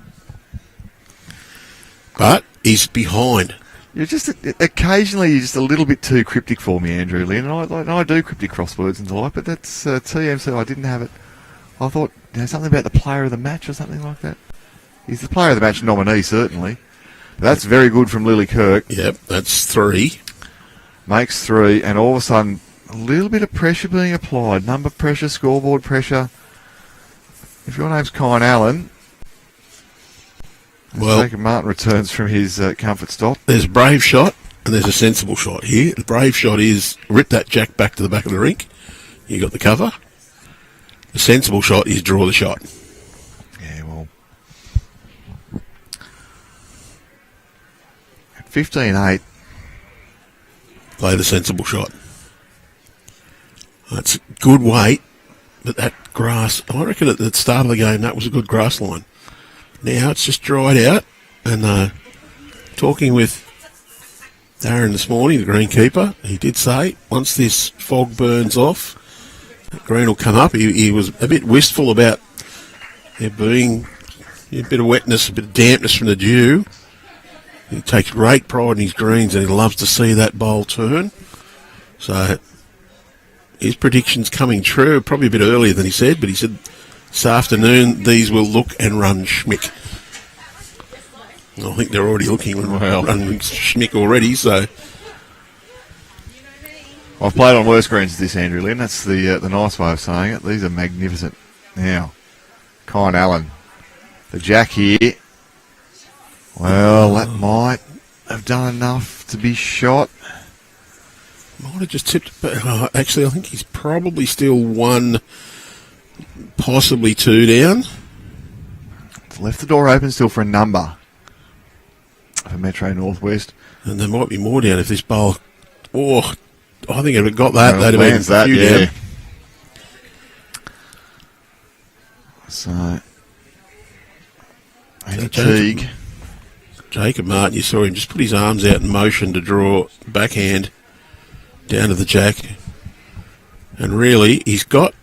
But he's behind. You're just occasionally you're just a little bit too cryptic for me, Andrew Lynn. And I do cryptic crosswords and the like, but that's TMC. I didn't have it. I thought something about the player of the match or something like that. He's the player of the match nominee, certainly. But that's very good from Lily Kirk. Yep, that's 3. Makes 3, and all of a sudden, a little bit of pressure being applied. Number pressure, scoreboard pressure. If your name's Kyne Allen, well, Jacob Martin returns from his comfort stop. There's a brave shot and there's a sensible shot here. The brave shot is rip that jack back to the back of the rink. You got the cover. The sensible shot is draw the shot. Yeah, well, at 15-8, play the sensible shot. That's good weight, but that grass, I reckon at the start of the game that was a good grass line. Now it's just dried out, and talking with Darren this morning, the greenkeeper, he did say once this fog burns off, the green will come up. He was a bit wistful about there being a bit of wetness, a bit of dampness from the dew. He takes great pride in his greens, and he loves to see that bowl turn. So his prediction's coming true, probably a bit earlier than he said, but he said this afternoon these will look and run schmick. I think they're already looking and running schmick already, so... I've played on worse greens this, Andrew Lynn. That's the nice way of saying it. These are magnificent. Now, Kyne Allen. The jack here. Well, that might have done enough to be shot. Might have just tipped, but actually I think he's probably still 1, possibly 2 down. It's left the door open still for a number for Metro Northwest. And there might be more down if this bowl... Oh, I think if it got that, Well, that'd have been a few yeah. down. So, Teague. Jacob Martin, you saw him just put his arms out in motion to draw backhand down to the jack. And really, he's got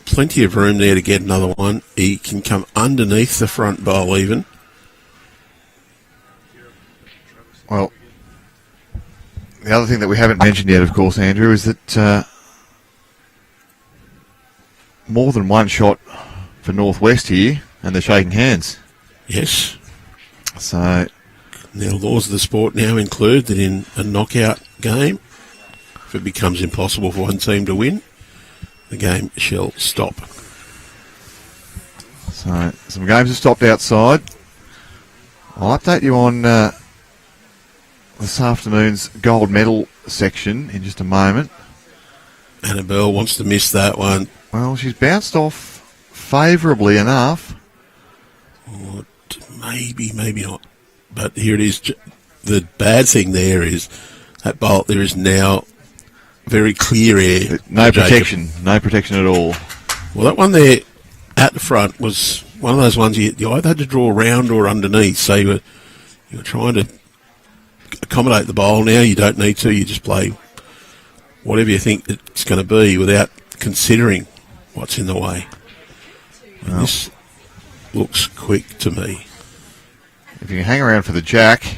plenty of room there to get another one. He can come underneath the front bowl even. Well, the other thing that we haven't mentioned yet, of course, Andrew, is that more than one shot for Northwest here, and they're shaking hands. Yes. So, now, the laws of the sport now include that in a knockout game, if it becomes impossible for one team to win, the game shall stop. So, some games have stopped outside. I'll update you on this afternoon's gold medal section in just a moment. Annabelle wants to miss that one. Well, she's bounced off favourably enough. Or maybe not. But here it is. The bad thing there is that bolt, there is now very clear air. No protection. No protection at all. Well, that one there at the front was one of those ones you either had to draw around or underneath. So you were trying to accommodate the bowl. Now you don't need to. You just play whatever you think it's going to be without considering what's in the way. And this looks quick to me. If you can hang around for the jack.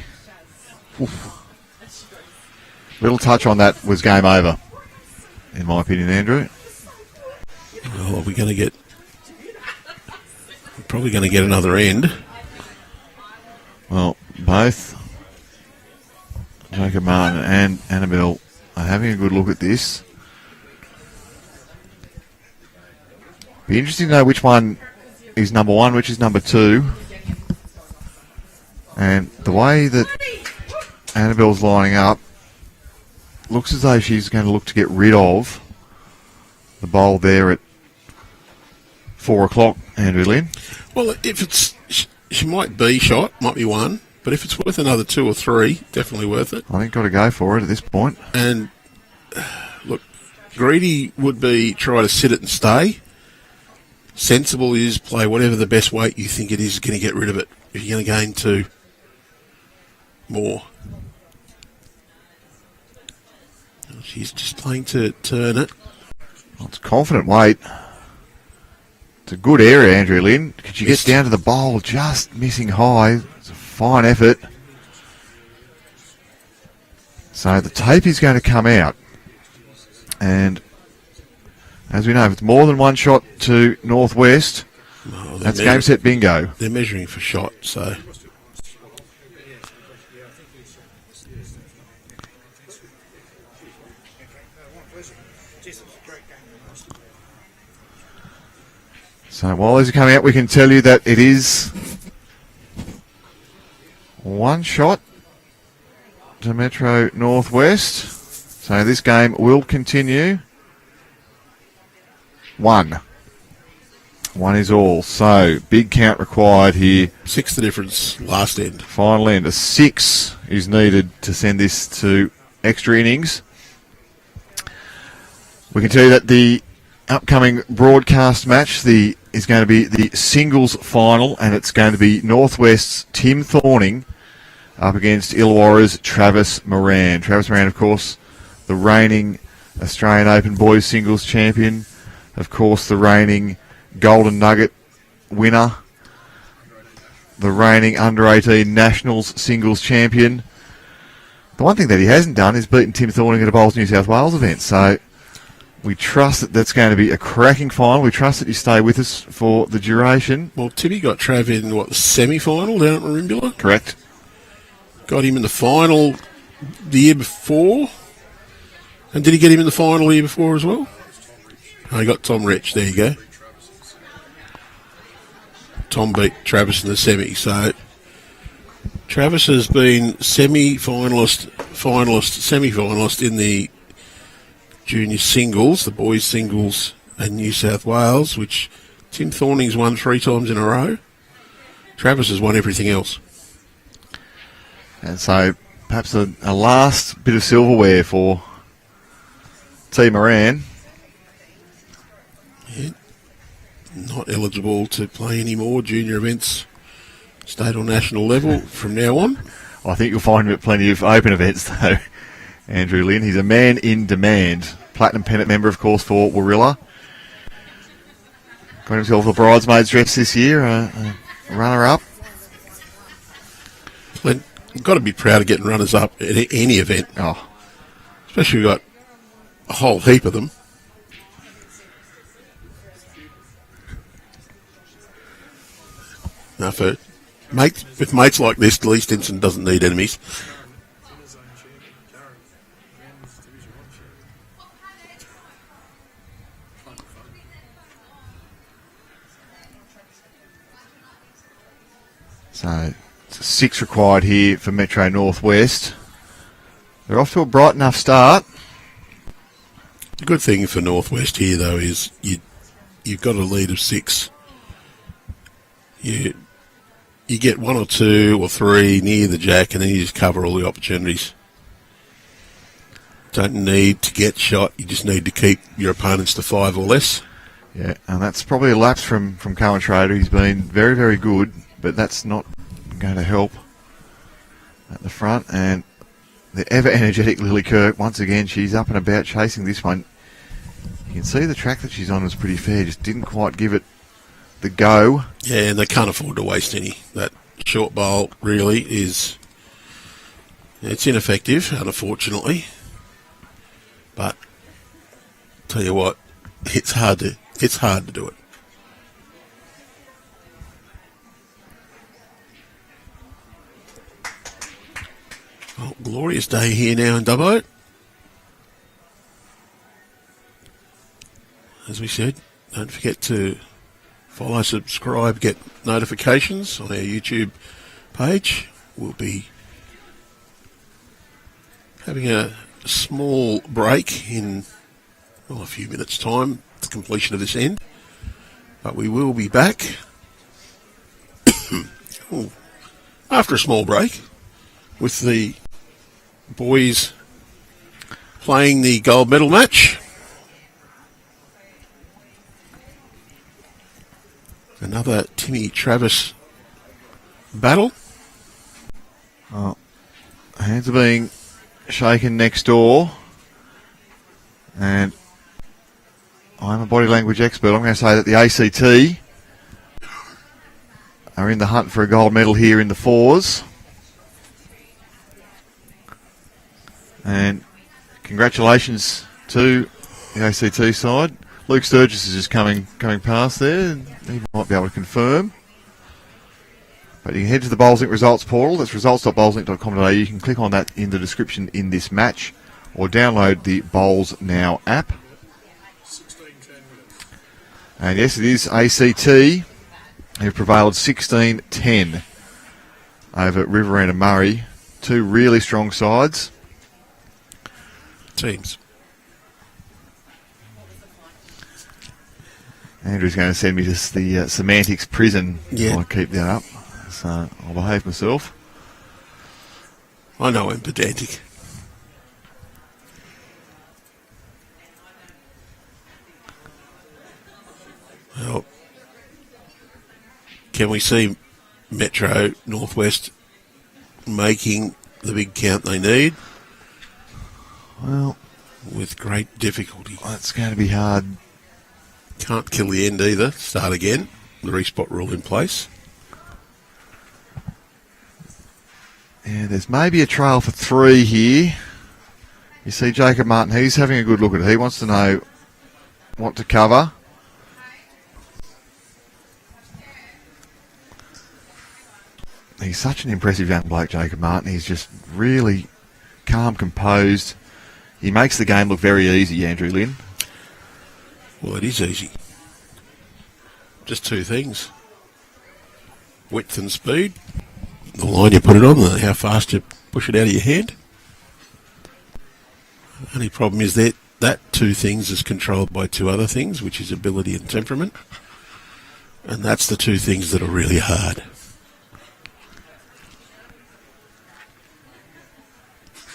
Little touch on that was game over, in my opinion, Andrew. Well, we're probably going to get another end. Well, both Jacob Martin and Annabelle are having a good look at this. Be interesting to know which one is number one, which is number two. And the way that Annabelle's lining up, looks as though she's going to look to get rid of the bowl there at 4 o'clock, Andrew Lynn. Well, if it's, she might be shot, might be one, but if it's worth another 2 or 3, definitely worth it. I think got to go for it at this point. And look, greedy would be try to sit it and stay. Sensible is play whatever the best weight you think it is going to get rid of it. If you're going to gain 2 more. She's just playing to turn it. Well, it's confident weight. It's a good area, Andrew Lynn. Could you get down to the bowl, just missing high. It's a fine effort. So the tape is going to come out. And as we know, if it's more than one shot to northwest, that's game, set, bingo. They're measuring for shot, so... So while these are coming out, we can tell you that it is one shot to Metro Northwest. So this game will continue. One is all. So big count required here. 6 the difference, last end. Final end. A 6 is needed to send this to extra innings. We can tell you that the upcoming broadcast match is going to be the singles final, and it's going to be Northwest's Tim Thorning up against Illawarra's Travis Moran. Travis Moran, of course, the reigning Australian Open Boys Singles champion. Of course, the reigning Golden Nugget winner. The reigning Under-18 Nationals Singles champion. The one thing that he hasn't done is beaten Tim Thorning at a Bowls New South Wales event. So we trust that that's going to be a cracking final. We trust that you stay with us for the duration. Well, Timmy got Trav in, the semi-final down at Merimbula? Correct. Got him in the final the year before. And did he get him in the final the year before as well? Oh, he got Tom Rich. There you go. Tom beat Travis in the semi. So Travis has been semi-finalist in the junior singles, the boys singles in New South Wales, which Tim Thorning's won 3 times in a row. Travis has won everything else. And so perhaps a last bit of silverware for T. Moran. Yeah. Not eligible to play any more junior events, state or national level from now on. Well, I think you'll find him at plenty of open events though. Andrew Lynn, he's a man in demand. Platinum pennant member, of course, for Warilla. Got himself a bridesmaid's dress this year, runner-up. Well, we've got to be proud of getting runners-up at any event. Oh, Especially we've got a whole heap of them. Now, with mates like this, Lee Stinson doesn't need enemies. So it's a 6 required here for Metro Northwest. They're off to a bright enough start. The good thing for Northwest here, though, is you've got a lead of 6. You get 1 or 2 or 3 near the jack, and then you just cover all the opportunities. Don't need to get shot. You just need to keep your opponents to 5 or less. Yeah, and that's probably a lapse from Coen Schroeder. He's been very, very good, but that's not going to help at the front. And the ever-energetic Lily Kirk, once again, she's up and about chasing this one. You can see the track that she's on was pretty fair, just didn't quite give it the go. Yeah, and they can't afford to waste any. That short bowl really is... It's ineffective, unfortunately. But, tell you what, it's hard to do it. Oh, glorious day here now in Dubbo. As we said, don't forget to follow, subscribe, get notifications on our YouTube page. We'll be having a small break in a few minutes' time, the completion of this end. But we will be back after a small break with the boys playing the gold medal match. Another Timmy Travis battle. Oh, hands are being shaken next door. And I'm a body language expert. I'm going to say that the ACT are in the hunt for a gold medal here in the 4s. And congratulations to the ACT side. Luke Sturgis is just coming past there. He might be able to confirm. But you can head to the Bowlslink results portal. That's results.bowlslink.com.au. You can click on that in the description in this match, or download the Bowls Now app. 16-10 minutes. And yes, it is ACT who prevailed 16-10 over Riverina Murray. Two really strong sides. Teams. Andrew's going to send me to the semantics prison Yeah. if I keep that up. So I'll behave myself. I know I'm pedantic. Well, can we see Metro Northwest making the big count they need? Well, With great difficulty. that's going to be hard. Can't kill the end either. Start again. The respot rule in place. Yeah, there's maybe a trail for 3 here. You see Jacob Martin, he's having a good look at it. He wants to know what to cover. He's such an impressive young bloke, Jacob Martin. He's just really calm, composed. He makes the game look very easy, Andrew Lynn. Well, it is easy. Just 2 things. Width and speed. The line you put it on, and how fast you push it out of your hand. The only problem is that 2 things is controlled by 2 other things, which is ability and temperament. And that's the 2 things that are really hard.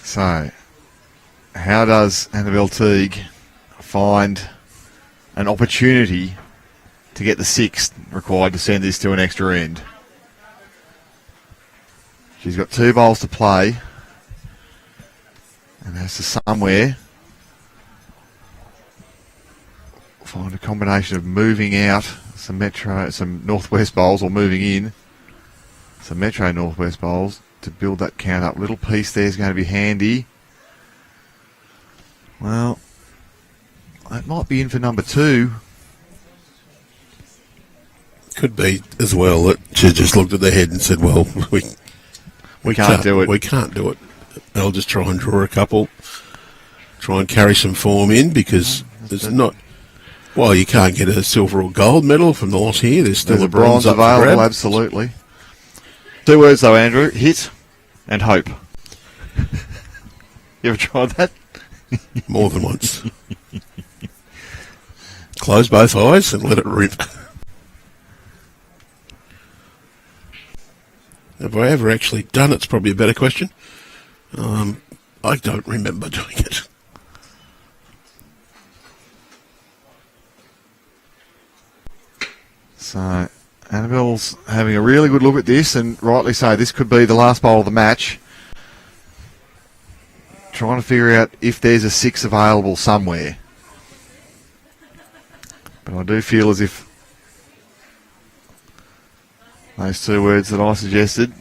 So, how does Annabelle Teague find an opportunity to get the 6th required to send this to an extra end? She's got 2 bowls to play and has to somewhere find a combination of moving out some Northwest bowls, or moving in some Metro Northwest bowls to build that count up. Little piece there is going to be handy. Well, that might be in for number 2. Could be as well that she just looked at their head and said, well, we can't do it. We can't do it. I'll just try and draw a couple. Try and carry some form in, because there's not... Well, you can't get a silver or gold medal from the lot here. There's still There's a bronze up for available, grab. absolutely. 2 words though, Andrew. Hit and hope. You ever tried that? More than once. Close both eyes and let it rip. Have I ever actually done it's probably a better question. I don't remember doing it. So, Annabelle's having a really good look at this, and rightly so. This could be the last bowl of the match. Trying to figure out if there's a 6 available somewhere. But I do feel as if those 2 words that I suggested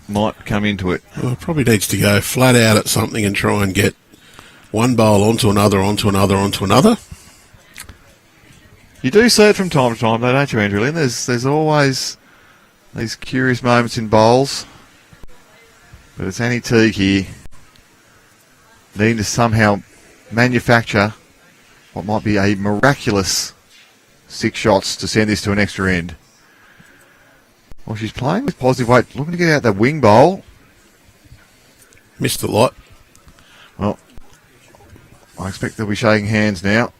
might come into it. Well, it probably needs to go flat out at something and try and get one bowl onto another, onto another, onto another. You do see it from time to time, though, don't you, Andrew Lynn? There's always these curious moments in bowls. But it's Annie Teague here, needing to somehow manufacture what might be a miraculous 6 shots to send this to an extra end. Well, she's playing with positive weight, looking to get out that wing bowl. Missed a lot. Well, I expect they'll be shaking hands now.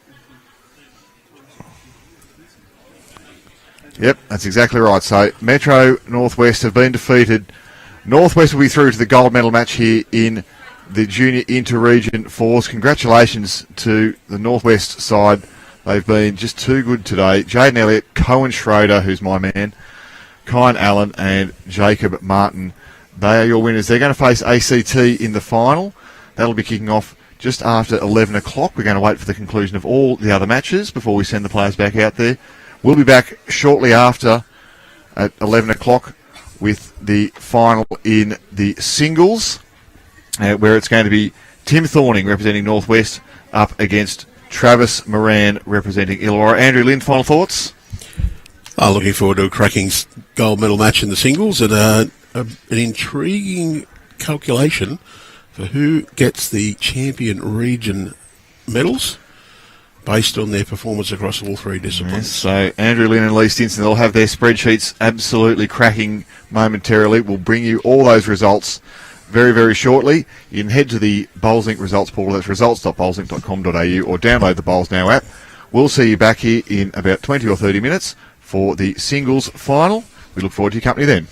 Yep, that's exactly right. So, Metro Northwest have been defeated. Northwest will be through to the gold medal match here in the Junior Inter-Region Fours. Congratulations to the Northwest side. They've been just too good today. Jaiden, Elliott, Coen, Schroeder, who's my man, Kyne, Allen, and Jacob Martin. They are your winners. They're going to face ACT in the final. That'll be kicking off just after 11 o'clock. We're going to wait for the conclusion of all the other matches before we send the players back out there. We'll be back shortly after at 11 o'clock with the final in the singles, where it's going to be Tim Thorning representing Northwest up against Travis Moran representing Illawarra. Andrew Lynn, final thoughts? Looking forward to a cracking gold medal match in the singles and an intriguing calculation for who gets the champion region medals based on their performance across all 3 disciplines. Yes, so Andrew Lynn and Lee Stinson, they'll have their spreadsheets absolutely cracking momentarily. We'll bring you all those results very, very shortly. You can head to the BowlsLink results portal. That's results.bowlslink.com.au, or download the Bowls Now app. We'll see you back here in about 20 or 30 minutes for the singles final. We look forward to your company then.